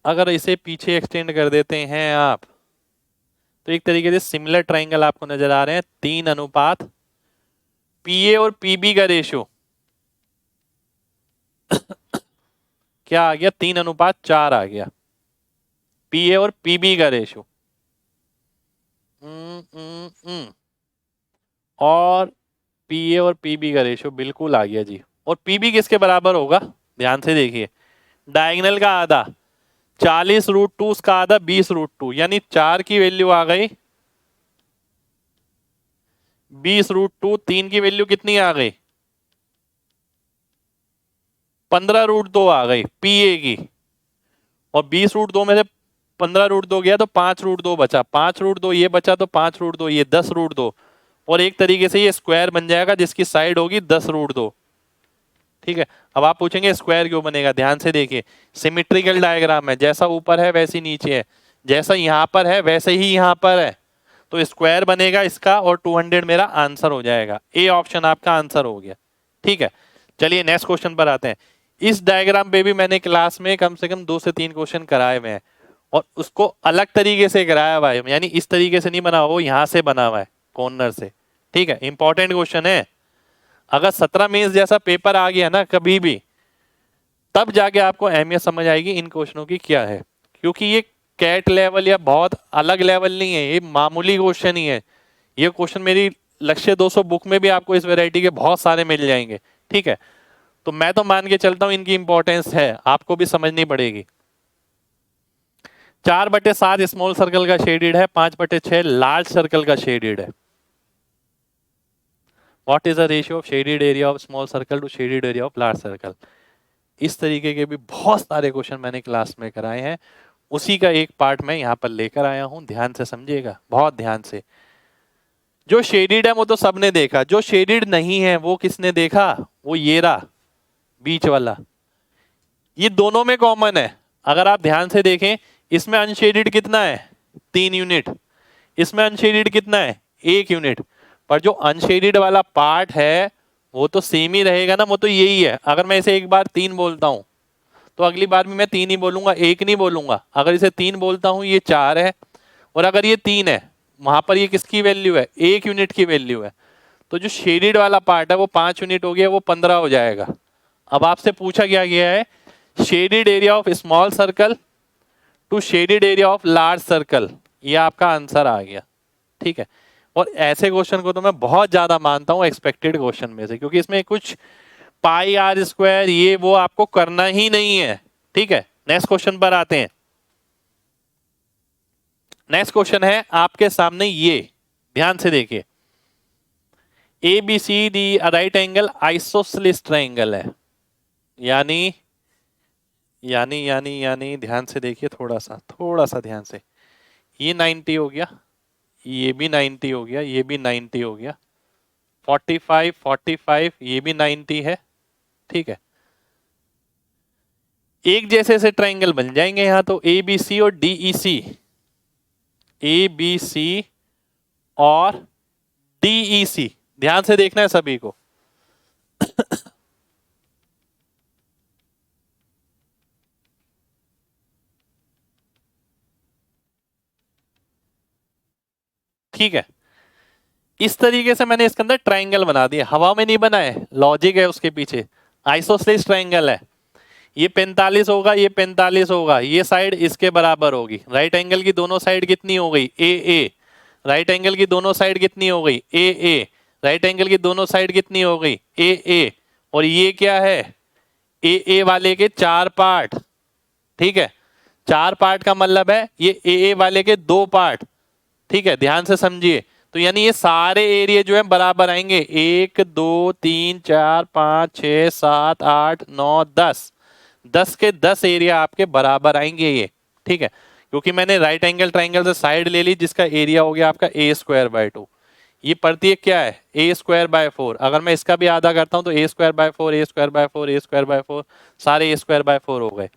अगर इसे पीछे एक्सटेंड कर देते हैं आप तो एक तरीके से सिमिलर ट्राइंगल आपको नजर आ रहे हैं। 3 अनुपात पीए और पीबी का रेशियो क्या आ गया? 3 अनुपात 4 आ गया, पीए और पीबी का रेशियो। और पीए और पीबी का रेशियो बिल्कुल आ गया जी। और पीबी किसके बराबर होगा? ध्यान से देखिए, डायगोनल का आधा, 40√2 उसका आधा 20√2, यानी 4 की वैल्यू आ गई 20√2, 3 की वैल्यू कितनी आ गई? 15√2 आ गई पीए की। और 20√2 में से 15√2 गया तो 5√2 बचा, 5√2 ये बचा तो 5√2 ये 10√2। और एक तरीके से ये स्क्वायर बन जाएगा जिसकी साइड होगी 10√2। ठीक है, अब आप पूछेंगे स्क्वायर क्यों बनेगा? ध्यान से देखिए, सिमेट्रिकल डायग्राम है, जैसा ऊपर है वैसे नीचे है, जैसा यहां पर है वैसे ही यहां पर है। तो स्क्वायर बनेगा इसका और 200 मेरा आंसर हो जाएगा। ए ऑप्शन आपका आंसर हो गया। ठीक है, चलिए नेक्स्ट क्वेश्चन पर आते हैं। इस डायग्राम पे भी मैंने क्लास में कम से कम 2 से 3 क्वेश्चन कराए हुए हैं, और उसको अलग तरीके से कराया हुआ है, यानी इस तरीके से नहीं बना हुआ, यहां से बना हुआ है कॉर्नर से। ठीक है, इंपॉर्टेंट क्वेश्चन है। अगर 17 मेंस जैसा पेपर आ गया ना कभी भी, तब जाके आपको अहमियत समझ आएगी इन क्वेश्चनों की क्या है। क्योंकि ये कैट लेवल या बहुत अलग लेवल नहीं है, ये मामूली क्वेश्चन ही है। ये क्वेश्चन मेरी लक्ष्य 200 बुक में भी आपको इस वैरायटी के बहुत सारे मिल जाएंगे। ठीक है, तो मैं तो मान के चलता हूं इनकी इंपॉर्टेंस है, आपको भी समझनी पड़ेगी। 4/7 स्मॉल सर्कल का शेडेड है, 5/6 लार्ज सर्कल का शेडेड है। What is the ratio of shaded area of small circle to shaded area of large circle? इस तरीके के भी बहुत सारे क्वेश्चन मैंने क्लास में कराए हैं, उसी का एक पार्ट मैं यहाँ पर लेकर आया हूं। ध्यान से समझिएगा, बहुत ध्यान से। जो शेडेड है वो तो सबने देखा, जो शेडेड नहीं है वो किसने देखा? वो ये रहा बीच वाला, ये दोनों में कॉमन है। अगर आप ध्यान से देखें, इसमें अनशेडेड कितना है? 3 यूनिट। इसमें अनशेडेड कितना है? 1 यूनिट। पर जो अनशेडेड वाला पार्ट है वो तो सेम ही रहेगा ना, वो तो यही है। अगर मैं इसे एक बार 3 बोलता हूं तो अगली बार भी मैं 3 ही बोलूंगा, 1 नहीं बोलूंगा। अगर इसे 3 बोलता हूं, ये 4 है, और अगर ये 3 है, वहां पर ये किसकी वैल्यू है? 1 यूनिट की वैल्यू है। तो जो शेडेड वाला पार्ट है वो 5 यूनिट हो गया, वो 15 हो जाएगा। अब आपसे पूछा क्या गया है? Shaded area of small circle to shaded area of large circle, ये आपका आंसर आ गया। ठीक है, और ऐसे क्वेश्चन को तो मैं बहुत ज्यादा मानता हूं एक्सपेक्टेड क्वेश्चन में से, क्योंकि इसमें कुछ पाई आर स्क्वायर ये वो आपको करना ही नहीं है। ठीक है, नेक्स्ट क्वेश्चन पर आते हैं। नेक्स्ट क्वेश्चन है आपके सामने, ये ध्यान से देखिए। A B C D right angle isosceles triangle है, यानी यानी यानी यानी ध्यान से देखिए, थोड़ा सा ध्यान से। ये 90 हो गया, ये भी 90 हो गया, ये भी 90 हो गया, 45 45 ये भी 90 है। ठीक है, एक जैसे से ट्रायंगल बन जाएंगे यहां तो, ए बी सी और डी ई सी, ए बी सी और डी ई सी। ध्यान से देखना है सभी को। ठीक है, इस तरीके से मैंने इसके अंदर ट्रायंगल बना दिया, हवा में नहीं बना है, लॉजिक है उसके पीछे। आइसोसेलेस ट्रायंगल है, ये 45 होगा, ये 45 होगा, ये साइड इसके बराबर होगी। राइट एंगल की दोनों साइड कितनी हो गई? ए ए। राइट एंगल की दोनों साइड कितनी हो गई? ए ए। राइट एंगल की दोनों साइड कितनी हो गई? ए ए। और ये क्या है? ए ए वाले के 4 पार्ट। ठीक है, 4 पार्ट का मतलब है ये ए ए वाले के 2 पार्ट। ठीक है, ध्यान से समझिए। तो यानी ये सारे एरिया जो है बराबर आएंगे, 1 2 3 4 5 6 7 8 9 10, 10 के 10 एरिया आपके बराबर आएंगे ये। ठीक है, क्योंकि मैंने राइट एंगल ट्राइंगल से साइड ले ली, जिसका एरिया हो गया आपका a²/2। ये प्रत्येक क्या है? a²/4। अगर मैं इसका भी आधा करता हूं तो a²/4 a²/4 a²/4, सारे a²/4 हो गए।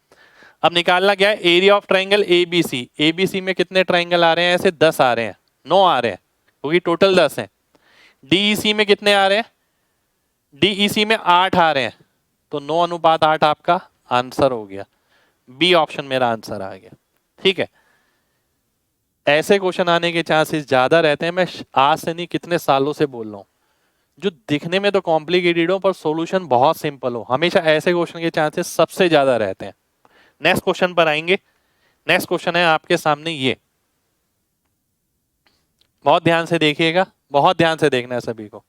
अब निकालना क्या है? Area of triangle ABC. ABC में कितने ट्राइंगल आ रहे हैं? ऐसे 10 आ रहे हैं, 9 आ रहे हैं, क्योंकि टोटल 10 हैं। डीईसी में कितने आ रहे हैं? डीईसी में 8 आ रहे हैं, तो 9:8 आपका आंसर हो गया। बी ऑप्शन मेरा आंसर आ गया। ठीक है, ऐसे क्वेश्चन आने के चांसेस ज्यादा रहते हैं। मैं आज से नहीं, कितने सालों से बोल रहा हूं, जो दिखने में तो कॉम्प्लिकेटेड हो पर सॉल्यूशन बहुत सिंपल हो, हमेशा ऐसे क्वेश्चन के चांसेस सबसे ज्यादा रहते हैं। नेक्स्ट क्वेश्चन पर आएंगे। नेक्स्ट क्वेश्चन है आपके सामने ये, बहुत ध्यान से देखिएगा, बहुत ध्यान से देखना है सभी को।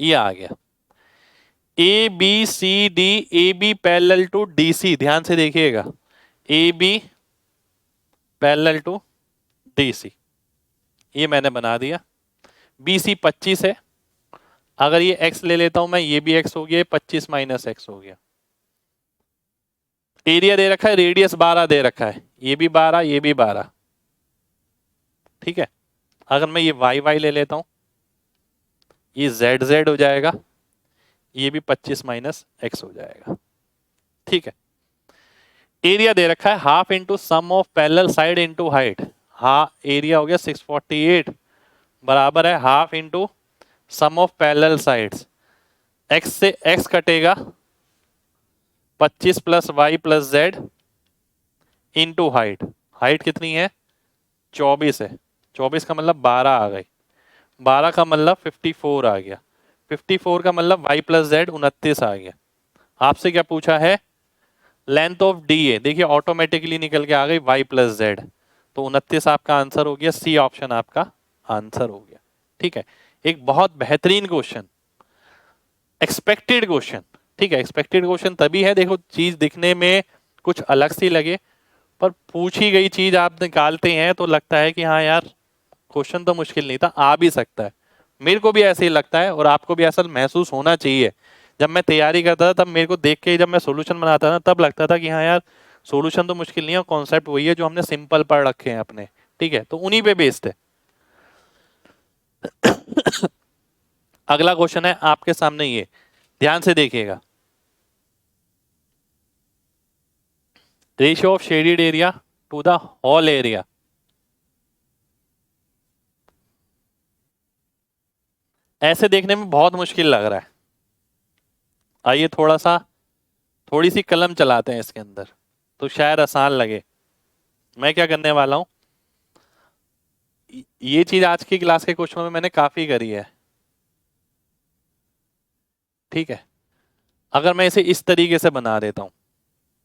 ये आ गया, A B C D, A B parallel to D C. ध्यान से देखिएगा, A B parallel to D C, ये मैंने बना दिया। बी सी 25 है, अगर ये x ले लेता हूं मैं, ये भी x हो गया, 25 माइनस x हो गया। एरिया दे रखा है, रेडियस 12 दे रखा है, ये भी 12 ये भी 12। ठीक है, अगर मैं ये y y ले लेता हूं, ये z z हो जाएगा, ये भी 25 माइनस x हो जाएगा। ठीक है, एरिया दे रखा है half into sum of parallel side into height. हाँ, एरिया हो गया 648 बराबर है half into sum of parallel sides. x से x कटेगा, 25 plus Y plus Z into height. Height कितनी है? 24 है, 24 का मतलब 12 आ गई, 12 का मतलब 54 आ गया, 54 का मतलब वाई प्लस जेड 29 आ गया। आपसे क्या पूछा है? Length of D A. देखिए ऑटोमेटिकली निकल के आ गई वाई प्लस जेड, तो 29 आपका आंसर हो गया, सी ऑप्शन आपका आंसर हो गया। ठीक है, एक बहुत बेहतरीन क्वेश्चन, एक्सपेक्टेड क्वेश्चन। ठीक है, एक्सपेक्टेड क्वेश्चन तभी है, देखो चीज दिखने में कुछ अलग सी लगे, पर पूछी गई चीज आप निकालते हैं तो लगता है कि हाँ यार क्वेश्चन तो मुश्किल नहीं था, आ भी सकता है। मेरे को भी ऐसे ही लगता है और आपको भी ऐसा महसूस होना चाहिए। जब मैं तैयारी करता था तब मेरे को देख के जब मैं सोल्यूशन बनाता था तब लगता था कि हाँ यार सोल्यूशन तो मुश्किल नहीं है, कॉन्सेप्ट वही है जो हमने सिंपल पढ़ रखे हैं अपने। ठीक है, तो उन्हीं पे बेस्ड है। अगला क्वेश्चन है आपके सामने, ये ध्यान से देखिएगा। Ratio of shaded area to the whole area. ऐसे देखने में बहुत मुश्किल लग रहा है, आइए थोड़ी सी कलम चलाते हैं इसके अंदर तो शायद आसान लगे। मैं क्या करने वाला हूं, ये चीज आज की क्लास के क्वेश्चनों में मैंने काफी करी है। ठीक है, अगर मैं इसे इस तरीके से बना देता हूं,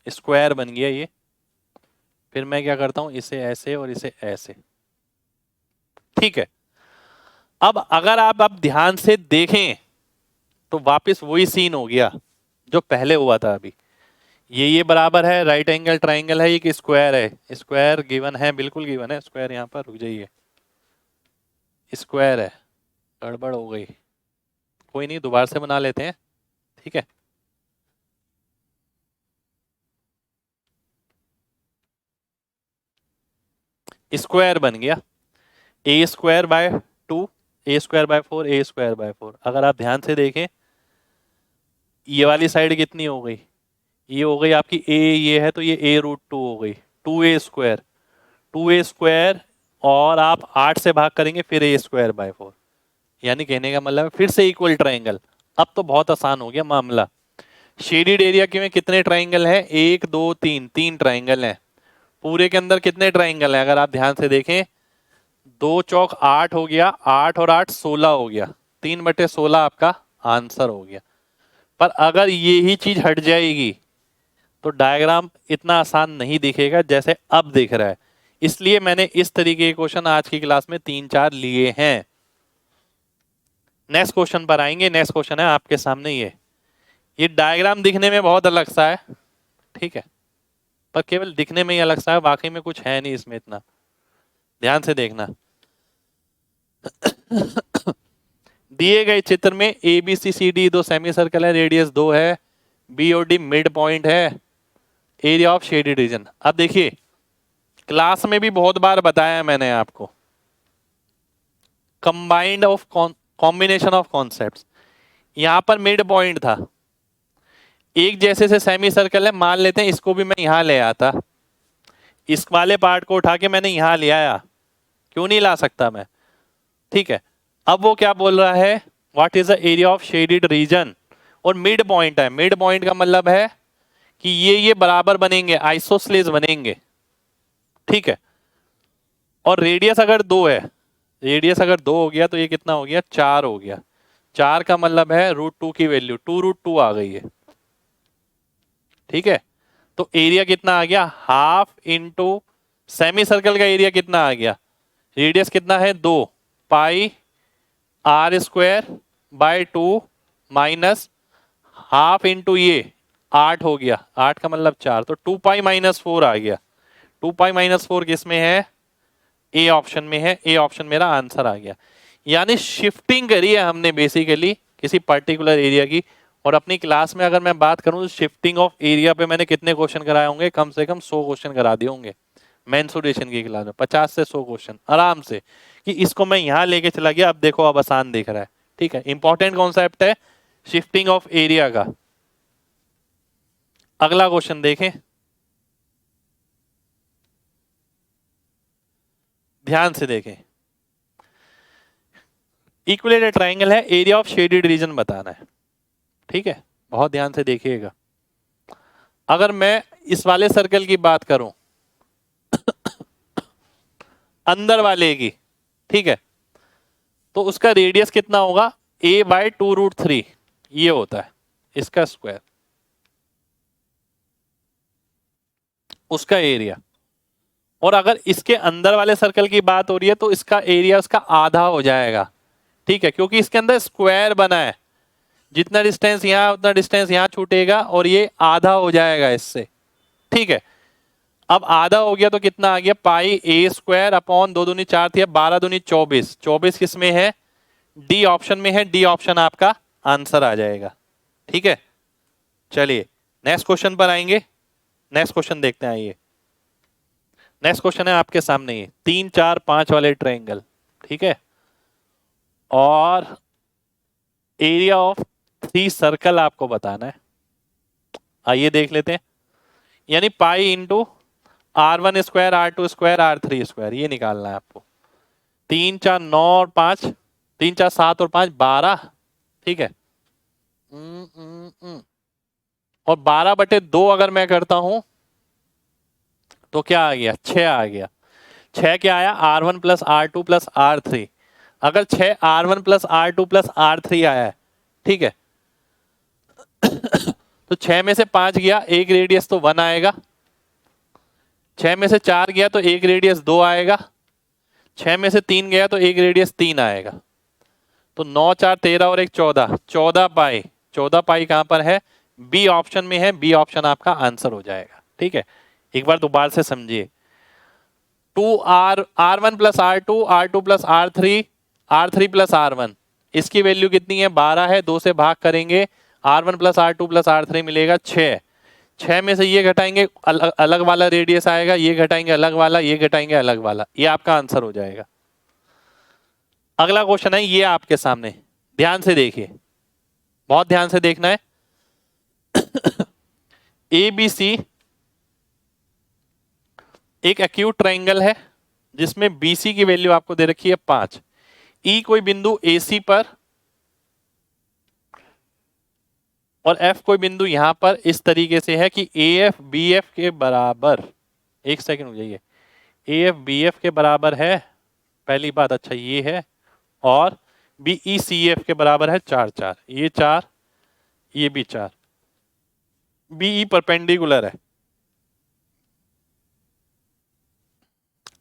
स्क्वायर बन गया ये, फिर मैं क्या करता हूं, इसे ऐसे और इसे ऐसे। ठीक है, अब अगर आप अब ध्यान से देखें तो वापस वही सीन हो गया जो पहले हुआ था। अभी ये बराबर है, राइट एंगल ट्राइंगल है, ये कि स्क्वायर है, स्क्वायर गिवन है, बिल्कुल गिवन है स्क्वायर। यहां पर रुक जाइए, स्क्वायर है, गड़बड़ हो गई, कोई नहीं दोबारा से बना लेते हैं। ठीक है, स्क्वायर बन गया, A square by 2, A square by 4, A square by 4। अगर आप ध्यान से देखें ये वाली साइड कितनी हो गई, ये हो गई आपकी ए, ये है तो ये ए रूट 2 हो गई, 2a स्क्वायर, 2a स्क्वायर, और आप 8 से भाग करेंगे फिर ए स्क्वायर बाय 4। यानी कहने का मतलब है फिर से इक्वल ट्राइंगल। अब तो बहुत आसान हो गया मामला। शेडेड एरिया के में कितने ट्राइंगल है, 1 2 3, 3 ट्राइंगल हैं। पूरे के अंदर कितने ट्राइंगल हैं, अगर आप ध्यान से देखें, 2 चौक 8 हो गया, 8 और 8 16 हो गया, 3/16 आपका आंसर हो गया। पर अगर ये ही चीज हट जाएगी तो डायग्राम इतना आसान नहीं दिखेगा जैसे अब दिख रहा है। इसलिए मैंने इस तरीके के क्वेश्चन आज की क्लास में 3-4 लिए हैं। नेक्स्ट क्वेश्चन पर आएंगे। नेक्स्ट क्वेश्चन है आपके सामने, ये डायग्राम दिखने में बहुत अलग सा है, ठीक है, पर केवल दिखने में ही अलग सा है, वाकई में कुछ है नहीं इसमें इतना। ध्यान से देखना। दिए गए चित्र में A B C C D दो सेमी सर्कल है, रेडियस 2 है, बी और डी मिड पॉइंट है, एरिया ऑफ शेडेड रीजन। अब देखिए क्लास में भी बहुत बार बताया है मैंने आपको, combined of combination of concepts. यहां पर मिड पॉइंट था, एक जैसे से सेमी सर्कल है, मान लेते हैं इसको भी मैं यहां ले आता, इस वाले पार्ट को उठा के मैंने यहां ले आया, क्यों नहीं ला सकता मैं। ठीक है, अब वो क्या बोल रहा है, what is the area of shaded reason, और मिड पॉइंट है। मिड पॉइंट का मतलब है कि ये बराबर बनेंगे, आइसोस्लेज बनेंगे। ठीक है, और रेडियस अगर 2 है, रेडियस अगर 2 हो गया तो ये कितना हो गया, 4 हो गया। 4 का मतलब है √2 की वैल्यू 2√2 आ गई है। ठीक है, तो एरिया कितना आ गया, हाफ इंटू सेमी सर्कल का एरिया कितना आ गया, रेडियस कितना है 2, pi R square by 2 minus half into ये 8 हो गया, 8 का मतलब 4, तो 2 पाई माइनस 4 आ गया। 2 पाई माइनस 4 किस में है, ए ऑप्शन में है, ए ऑप्शन मेरा आंसर आ गया। यानी शिफ्टिंग करी है हमने बेसिकली किसी पर्टिकुलर एरिया की। और अपनी क्लास में अगर मैं बात करूं तो शिफ्टिंग ऑफ एरिया पे मैंने कितने क्वेश्चन कराए होंगे, कम से कम 100 क्वेश्चन करा दिए होंगे मेंसुरेशन की क्लास में, 50 से 100 क्वेश्चन आराम से, कि इसको मैं यहां लेके चला गया, अब देखो अब आसान दिख रहा है। ठीक है, इंपॉर्टेंट कॉन्सेप्ट है शिफ्टिंग ऑफ एरिया का। अगला क्वेश्चन देखें, ध्यान से देखें। इक्विलेटरल ट्राइंगल है, एरिया ऑफ शेडेड रीजन बताना है। ठीक है, बहुत ध्यान से देखिएगा। अगर मैं इस वाले सर्कल की बात करूं, अंदर वाले की, ठीक है, तो उसका रेडियस कितना होगा, a बाय 2√3 ये होता है इसका स्क्वायर, उसका एरिया। और अगर इसके अंदर वाले सर्कल की बात हो रही है तो इसका एरिया उसका आधा हो जाएगा, ठीक है, क्योंकि इसके अंदर स्क्वायर बना है, जितना डिस्टेंस यहां उतना डिस्टेंस यहां छूटेगा और ये आधा हो जाएगा इससे, ठीक है। अब आधा हो गया तो कितना आ गया, पाई ए स्क्वायर अपॉन 2 दूनी 4 थी, 12 दूनी 24, 24 किस में है, डी ऑप्शन में है, डी ऑप्शन आपका आंसर आ जाएगा, ठीक है। चलिए नेक्स्ट क्वेश्चन पर आएंगे, नेक्स्ट क्वेश्चन देखते हैं। आइए नेक्स्ट क्वेश्चन है आपके सामने, ये 3 4 5 वाले ट्रायंगल, ठीक है, और एरिया ऑफ 3 सर्कल आपको बताना है। आइए देख लेते हैं, यानी pi into R1 square R2 square R3 square ये निकालना है आपको। 3 4 9 और 5, 3 4 7 और 5 12, ठीक है। और 12/2 अगर मैं करता हूं तो क्या आ गया, 6 आ गया। 6 क्या आया, R1 plus R2 plus R3। अगर 6 R1 plus R2 plus R3 आया है, ठीक है, तो 6 में से 5 गया, एक रेडियस तो 1 आएगा। 6 में से 4 गया तो एक रेडियस 2 आएगा। 6 में से 3 गया तो एक रेडियस 3 आएगा। तो 9 4 13 और 1 14, 14 पाई, 14 पाई कहां पर है, बी ऑप्शन में है, बी ऑप्शन आपका आंसर हो जाएगा, ठीक है। एक बार दोबारा से समझिए, 2R1 plus R2 plus R3 plus R1, इसकी वैल्यू कितनी है, 12 है, 2 से भाग करेंगे, R1 plus R2 plus R3 मिलेगा 6। 6 में से ये घटाएंगे अलग वाला रेडियस आएगा, ये घटाएंगे अलग वाला, ये घटाएंगे अलग वाला, ये आपका आंसर हो जाएगा। अगला क्वेश्चन है ये आपके सामने, ध्यान से देखिए, बहुत ध्यान से देखना है। ABC एक एक्यूट ट्रायंगल है जिसमें BC की वैल्यू आपको दे रखी है 5। E कोई बिंदु AC पर और F कोई बिंदु यहां पर इस तरीके से है कि AF BF के बराबर, एक सेकंड हो जाइए, AF BF के बराबर है, पहली बात, अच्छा ये है, और BE CF के बराबर है 4 4, ये 4 ये भी 4, BE परपेंडिकुलर है।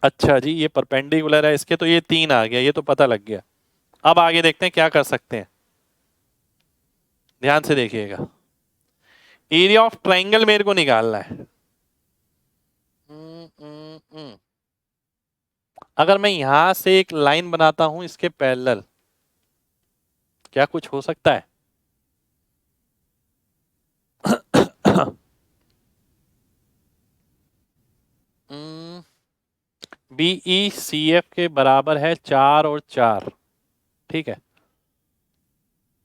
अच्छा जी, ये परपेंडिकुलर है इसके, तो ये 3 आ गया, ये तो पता लग गया। अब आगे देखते हैं क्या कर सकते हैं, ध्यान से देखिएगा। एरिया ऑफ ट्रायंगल मेरे को निकालना है। अगर मैं यहां से एक लाइन बनाता हूं इसके पैरेलल, क्या कुछ हो सकता है? BECF के बराबर है 4 और 4, ठीक है,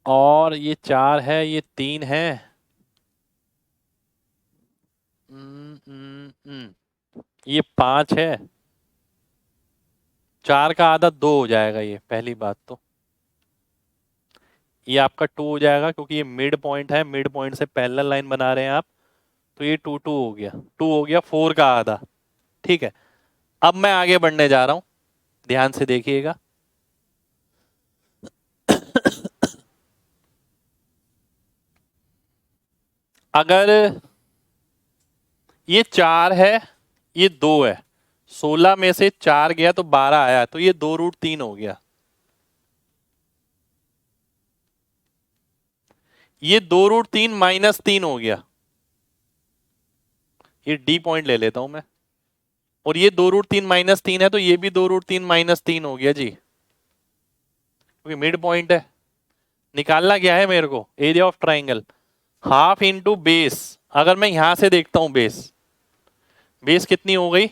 और ये 4 है, ये 3 है, ये 5 है, 4 का आधा 2 हो जाएगा, ये पहली बात। तो ये आपका 2 हो जाएगा क्योंकि ये मिड पॉइंट है, मिड पॉइंट से पैरेलल लाइन बना रहे हैं आप, तो ये 2 2 हो गया, 2 हो गया, 4 का आधा, ठीक है। अब मैं आगे बढ़ने जा रहा हूं, ध्यान से देखिएगा। अगर ये 4 है, ये 2 है, 16 में से 4 गया तो 12 आया, तो ये 2√3 हो गया। ये 2√3 माइनस 3 हो गया, ये डी पॉइंट ले लेता हूं मैं, और ये 2√3 माइनस 3 है, तो ये भी 2√3 माइनस 3 हो गया जी, क्योंकि मिड पॉइंट है। निकालना क्या है मेरे को, area of triangle, half into base. अगर मैं यहां से देखता हूं बेस, बेस कितनी हो गई,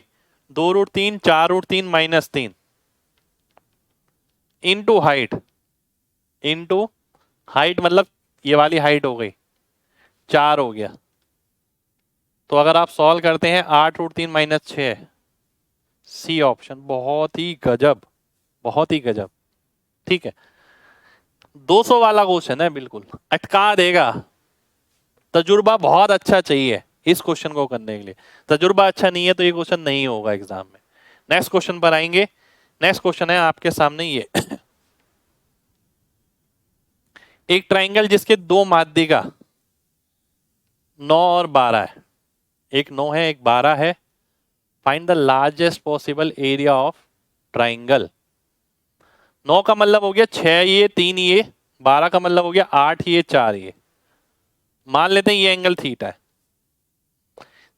2√3 4√3 minus 3 into height, into height मतलब ये वाली हाइट हो गई, 4 हो गया। तो अगर आप सॉल्व करते हैं 8√3 माइनस 6, सी ऑप्शन, बहुत ही गजब, बहुत ही गजब, ठीक है। 200 वाला क्वेश्चन है, बिल्कुल अटका देगा। तजुर्बा बहुत अच्छा चाहिए इस क्वेश्चन को करने के लिए, तजुर्बा अच्छा नहीं है तो ये क्वेश्चन नहीं होगा एग्जाम में। नेक्स्ट क्वेश्चन पर आएंगे, नेक्स्ट क्वेश्चन है आपके सामने ये एक ट्राइंगल जिसके 2 माध्यिका 9 और 12 है, एक 9 है एक 12 है, find the largest possible area of triangle. 9 का मतलब हो गया 6 ये 3 ये, 12 का मतलब हो गया 8 ये 4 ये। मान लेते हैं ये एंगल थीटा है।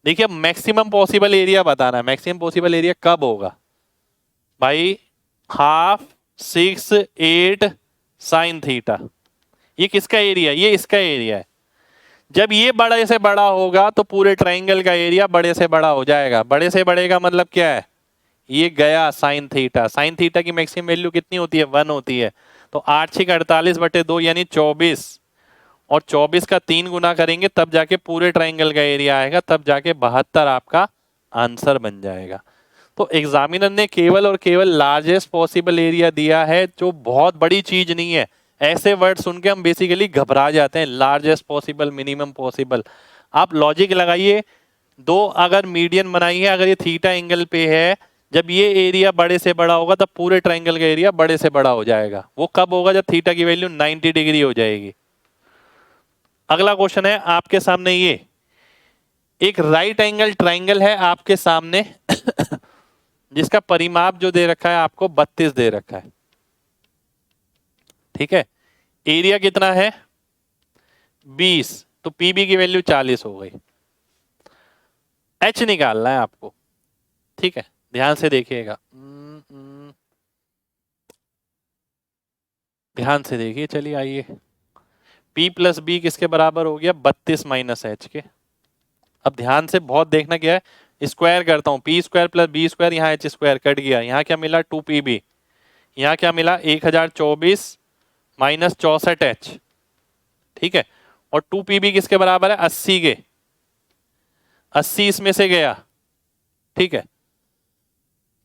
देखिए मैक्सिमम पॉसिबल एरिया बताना है। मैक्सिमम पॉसिबल एरिया कब होगा भाई? Half 6 8 sine theta. ये किसका एरिया? ये इसका एरिया है। जब ये बड़े से बड़ा होगा तो पूरे ट्राइंगल का एरिया बड़े से बड़ा हो जाएगा। बड़े से बड़े का मतलब क्या है? ये गया साइन थीटा। साइन थीटा की मैक्सिमम वैल्यू कितनी होती है? 1 होती है। तो 8 6 48/2 यानी 24, और 24 का 3 गुना करेंगे तब जाके पूरे ट्राइंगल का एरिया आएगा, तब जाके 72 आपका आंसर बन जाएगा। तो एग्जामिनर ने केवल और केवल लार्जेस्ट पॉसिबल एरिया दिया है, जो बहुत बड़ी चीज नहीं है। ऐसे वर्ड सुन के हम बेसिकली घबरा जाते हैं, लार्जेस्ट पॉसिबल, मिनिमम पॉसिबल। आप लॉजिक लगाइए, दो अगर मीडियन बनाई है, अगर ये थीटा एंगल पे है, जब ये एरिया बड़े से बड़ा होगा तब पूरे ट्राइंगल का एरिया बड़े से बड़ा हो जाएगा। वो कब होगा? जब थीटा की वैल्यू 90 डिग्री हो जाएगी। अगला क्वेश्चन है आपके सामने, ये एक राइट एंगल ट्राइंगल है आपके सामने जिसका परिमाप जो दे रखा है आपको 32 दे रखा है। ठीक है, एरिया कितना है? 20, तो पीबी की वैल्यू 40 हो गई। एच निकालना है आपको। ठीक है, ध्यान से देखिएगा, ध्यान से देखिए। चलिए आइए, P प्लस बी किसके बराबर हो गया? 32 माइनस एच के। अब ध्यान से बहुत देखना क्या है, स्क्वायर करता हूं, P square plus B square, यहाँ एच स्क्वायर कट गया, यहाँ क्या मिला? 2PB। यहाँ क्या मिला? 1024 माइनस 64H। ठीक है, और 2PB किसके बराबर है? 80 के। 80 इसमें से गया। ठीक है,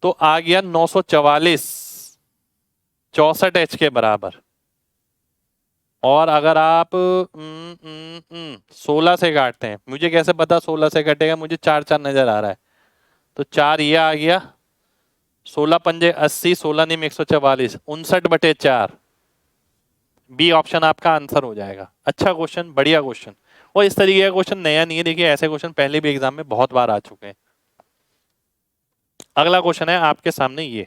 तो आ गया 944, 64H के बराबर। और अगर आप 16 से काटते हैं, मुझे कैसे पता 16 से कटेगा? मुझे 4 4 नजर आ रहा है, तो 4 ये आ गया, 16 पंजे 80, 16 निम 144, 59/4। बी ऑप्शन आपका आंसर हो जाएगा। अच्छा क्वेश्चन, बढ़िया क्वेश्चन। और इस तरीके का क्वेश्चन नया नहीं है, देखिए ऐसे क्वेश्चन पहले भी एग्जाम में बहुत बार आ चुके हैं। अगला क्वेश्चन है आपके सामने, ये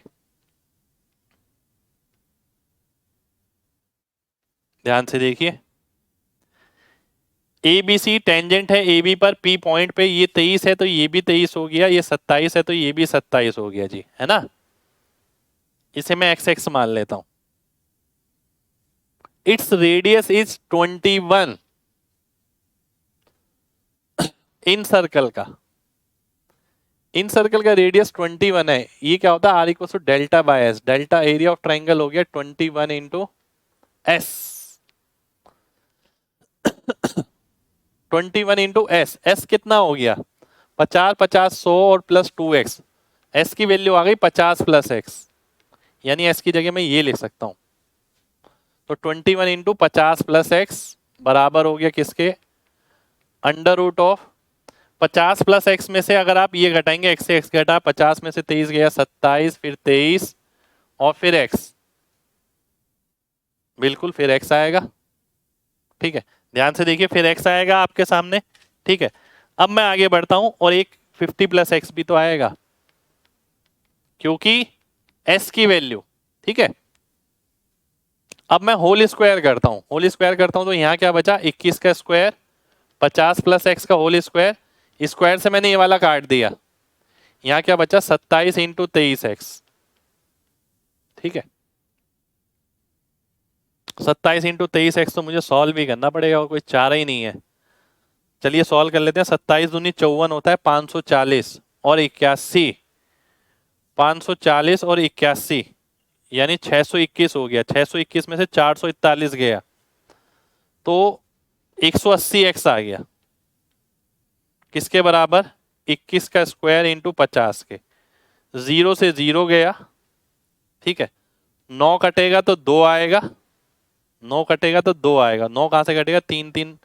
ध्यान से देखिए। ए बी सी टेंजेंट है ए बी पर, पी पॉइंट पे। ये 23 है तो ये भी 23 हो गया, ये 27 है तो ये भी 27 हो गया जी, है ना। इसे मैं एक्स एक्स मान लेता हूं। Its radius is 21 in circle का। इन सर्कल का रेडियस 21 है। ये क्या होता है? R equal to delta by S. Delta area of triangle हो गया 21 into S. 21 into S. S कितना हो गया? 50 50 100 और प्लस 2x। एस की वैल्यू आ गई 50 प्लस एक्स, यानी एस की जगह मैं ये लिख सकता हूं। तो 21 इंटू 50 प्लस एक्स बराबर हो गया किसके? Under root of 50 plus X में से अगर आप ये घटाएंगे, एक्स से एक्स घटा, 50 में से 23 गया 27, फिर 23 और फिर एक्स, बिल्कुल फिर एक्स आएगा। ठीक है, ध्यान से देखिए, फिर एक्स आएगा आपके सामने। ठीक है, अब मैं आगे बढ़ता हूं और एक 50 प्लस एक्स भी तो आएगा, क्योंकि एस की वैल्यू। ठीक है, अब मैं होल स्क्वायर करता हूं। होल स्क्वायर करता हूं तो यहां क्या बचा? 21 का स्क्वायर 50 प्लस एक्स का होल स्क्वायर। स्क्वायर से मैंने ये वाला काट दिया, यहां क्या बचा? 27 इंटू 23x। ठीक है, 27 इंटू 23x तो मुझे सॉल्व भी करना पड़ेगा, और कोई चारा ही नहीं है। चलिए सॉल्व कर लेते हैं। 27 दूनी 54 होता है, 540 और 81, 540 और 81 यानी 621 हो गया। 621 में से 441 गया तो 180x आ गया। किसके बराबर? 21 का स्क्वायर इंटू 50 के। 0 से 0 गया। ठीक है, 9 कटेगा तो 2 आएगा, 9 कटेगा तो 2 आएगा। 9 कहां से कटेगा? 3 3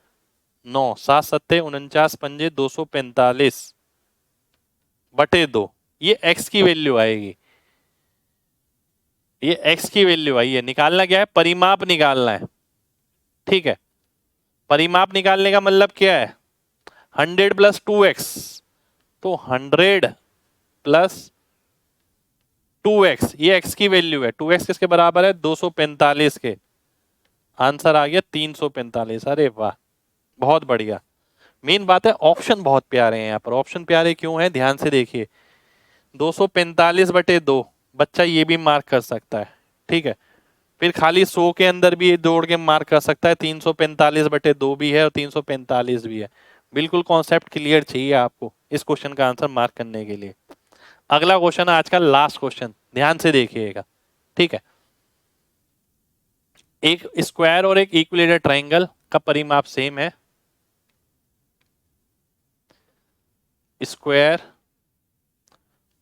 9, 7 7 49 पंजे 245 बटे 2। ये x की वैल्यू आएगी, ये x की वैल्यू आई है। निकालना क्या है? परिमाप निकालना है। ठीक है, परिमाप निकालने का मतलब क्या है? 100 प्लस 2x, तो 100 प्लस 2x, ये x की वैल्यू है, 2x किसके बराबर है 245 के, आंसर आ गया 345। अरे वाह बहुत बढ़िया। मेन बात है ऑप्शन बहुत प्यारे हैं यहाँ पर। ऑप्शन प्यारे क्यों है ध्यान से देखिए, 245/2 बच्चा ये भी मार्क कर सकता है, ठीक है। फिर खाली 100 के अंदर भी जोड़ के मार्क कर सकता है, 345/2 भी है और 345 भी है। बिल्कुल कॉन्सेप्ट क्लियर चाहिए आपको इस क्वेश्चन का आंसर मार्क करने के लिए। अगला क्वेश्चन आज का लास्ट क्वेश्चन, ध्यान से देखिएगा, ठीक है। एक स्क्वायर और एक इक्विलेटरल ट्रायंगल का परिमाप सेम है, स्क्वायर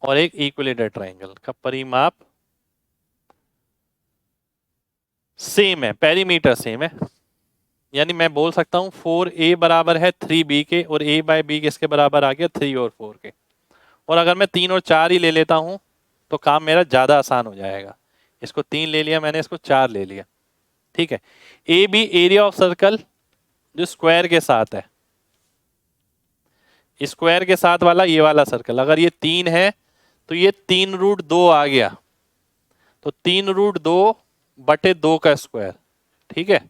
और एक इक्विलेटरल ट्रायंगल का परिमाप सेम है, पेरीमीटर सेम है। यानी मैं बोल सकता हूं 4a बराबर है 3b के और a/b किसके बराबर आ गया 3 और 4 के। और अगर मैं 3 और 4 ही ले लेता हूं तो काम मेरा ज्यादा आसान हो जाएगा। इसको 3 ले लिया मैंने, इसको 4 ले लिया, ठीक है। A B area of circle जो स्क्वायर के साथ है, स्क्वायर के साथ वाला ये वाला सर्कल, अगर ये 3 है तो ये 3√2 आ गया, तो 3√2/2 का स्क्वायर, ठीक है।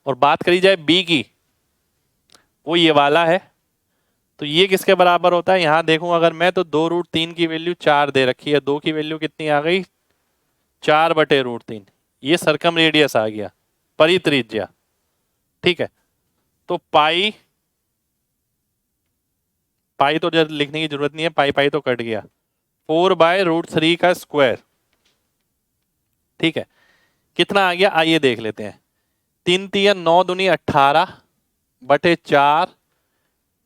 और बात करी जाए बी की, वो ये वाला है, तो ये किसके बराबर होता है यहां देखूं अगर मैं, तो 2√3 की वैल्यू 4 दे रखी है, 2 की वैल्यू कितनी आ गई 4/√3, ये सरकम रेडियस आ गया, परित्रिज्या, ठीक है। तो पाई तो जब लिखने की जरूरत नहीं है, पाई तो कट गया, 4/√3 का स्क्वायर, ठीक है। कितना आ गया आइए देख लेते हैं, 3 3 9 दूनी 18/4,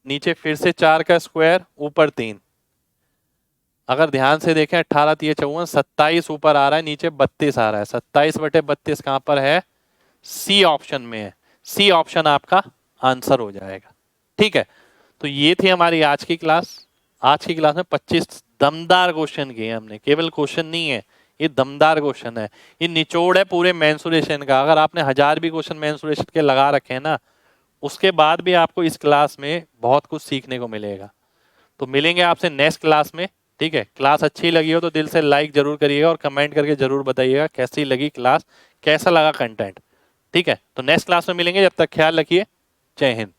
नीचे फिर से 4 का स्क्वायर, ऊपर 3। अगर ध्यान से देखें 18 3 54 27 ऊपर आ रहा है, नीचे 32 आ रहा है, 27/32 कहां पर है, सी ऑप्शन में है। सी ऑप्शन आपका आंसर हो जाएगा, ठीक है। तो ये थी हमारी आज की क्लास। आज की क्लास में 25 दमदार क्वेश्चन किए हमने, केवल क्वेश्चन नहीं है ये, दमदार क्वेश्चन है, ये निचोड़ है पूरे मेंसुरेशन का। अगर आपने 1000 भी क्वेश्चन मेंसुरेशन के लगा रखे हैं ना, उसके बाद भी आपको इस क्लास में बहुत कुछ सीखने को मिलेगा। तो मिलेंगे आपसे नेक्स्ट क्लास में, ठीक है। क्लास अच्छी लगी हो तो दिल से लाइक जरूर करिएगा और कमेंट करके जरूर बताइएगा कैसी लगी क्लास, कैसा लगा कंटेंट, ठीक है। तो नेक्स्ट क्लास में मिलेंगे, जब तक ख्याल रखिए, जय हिंद।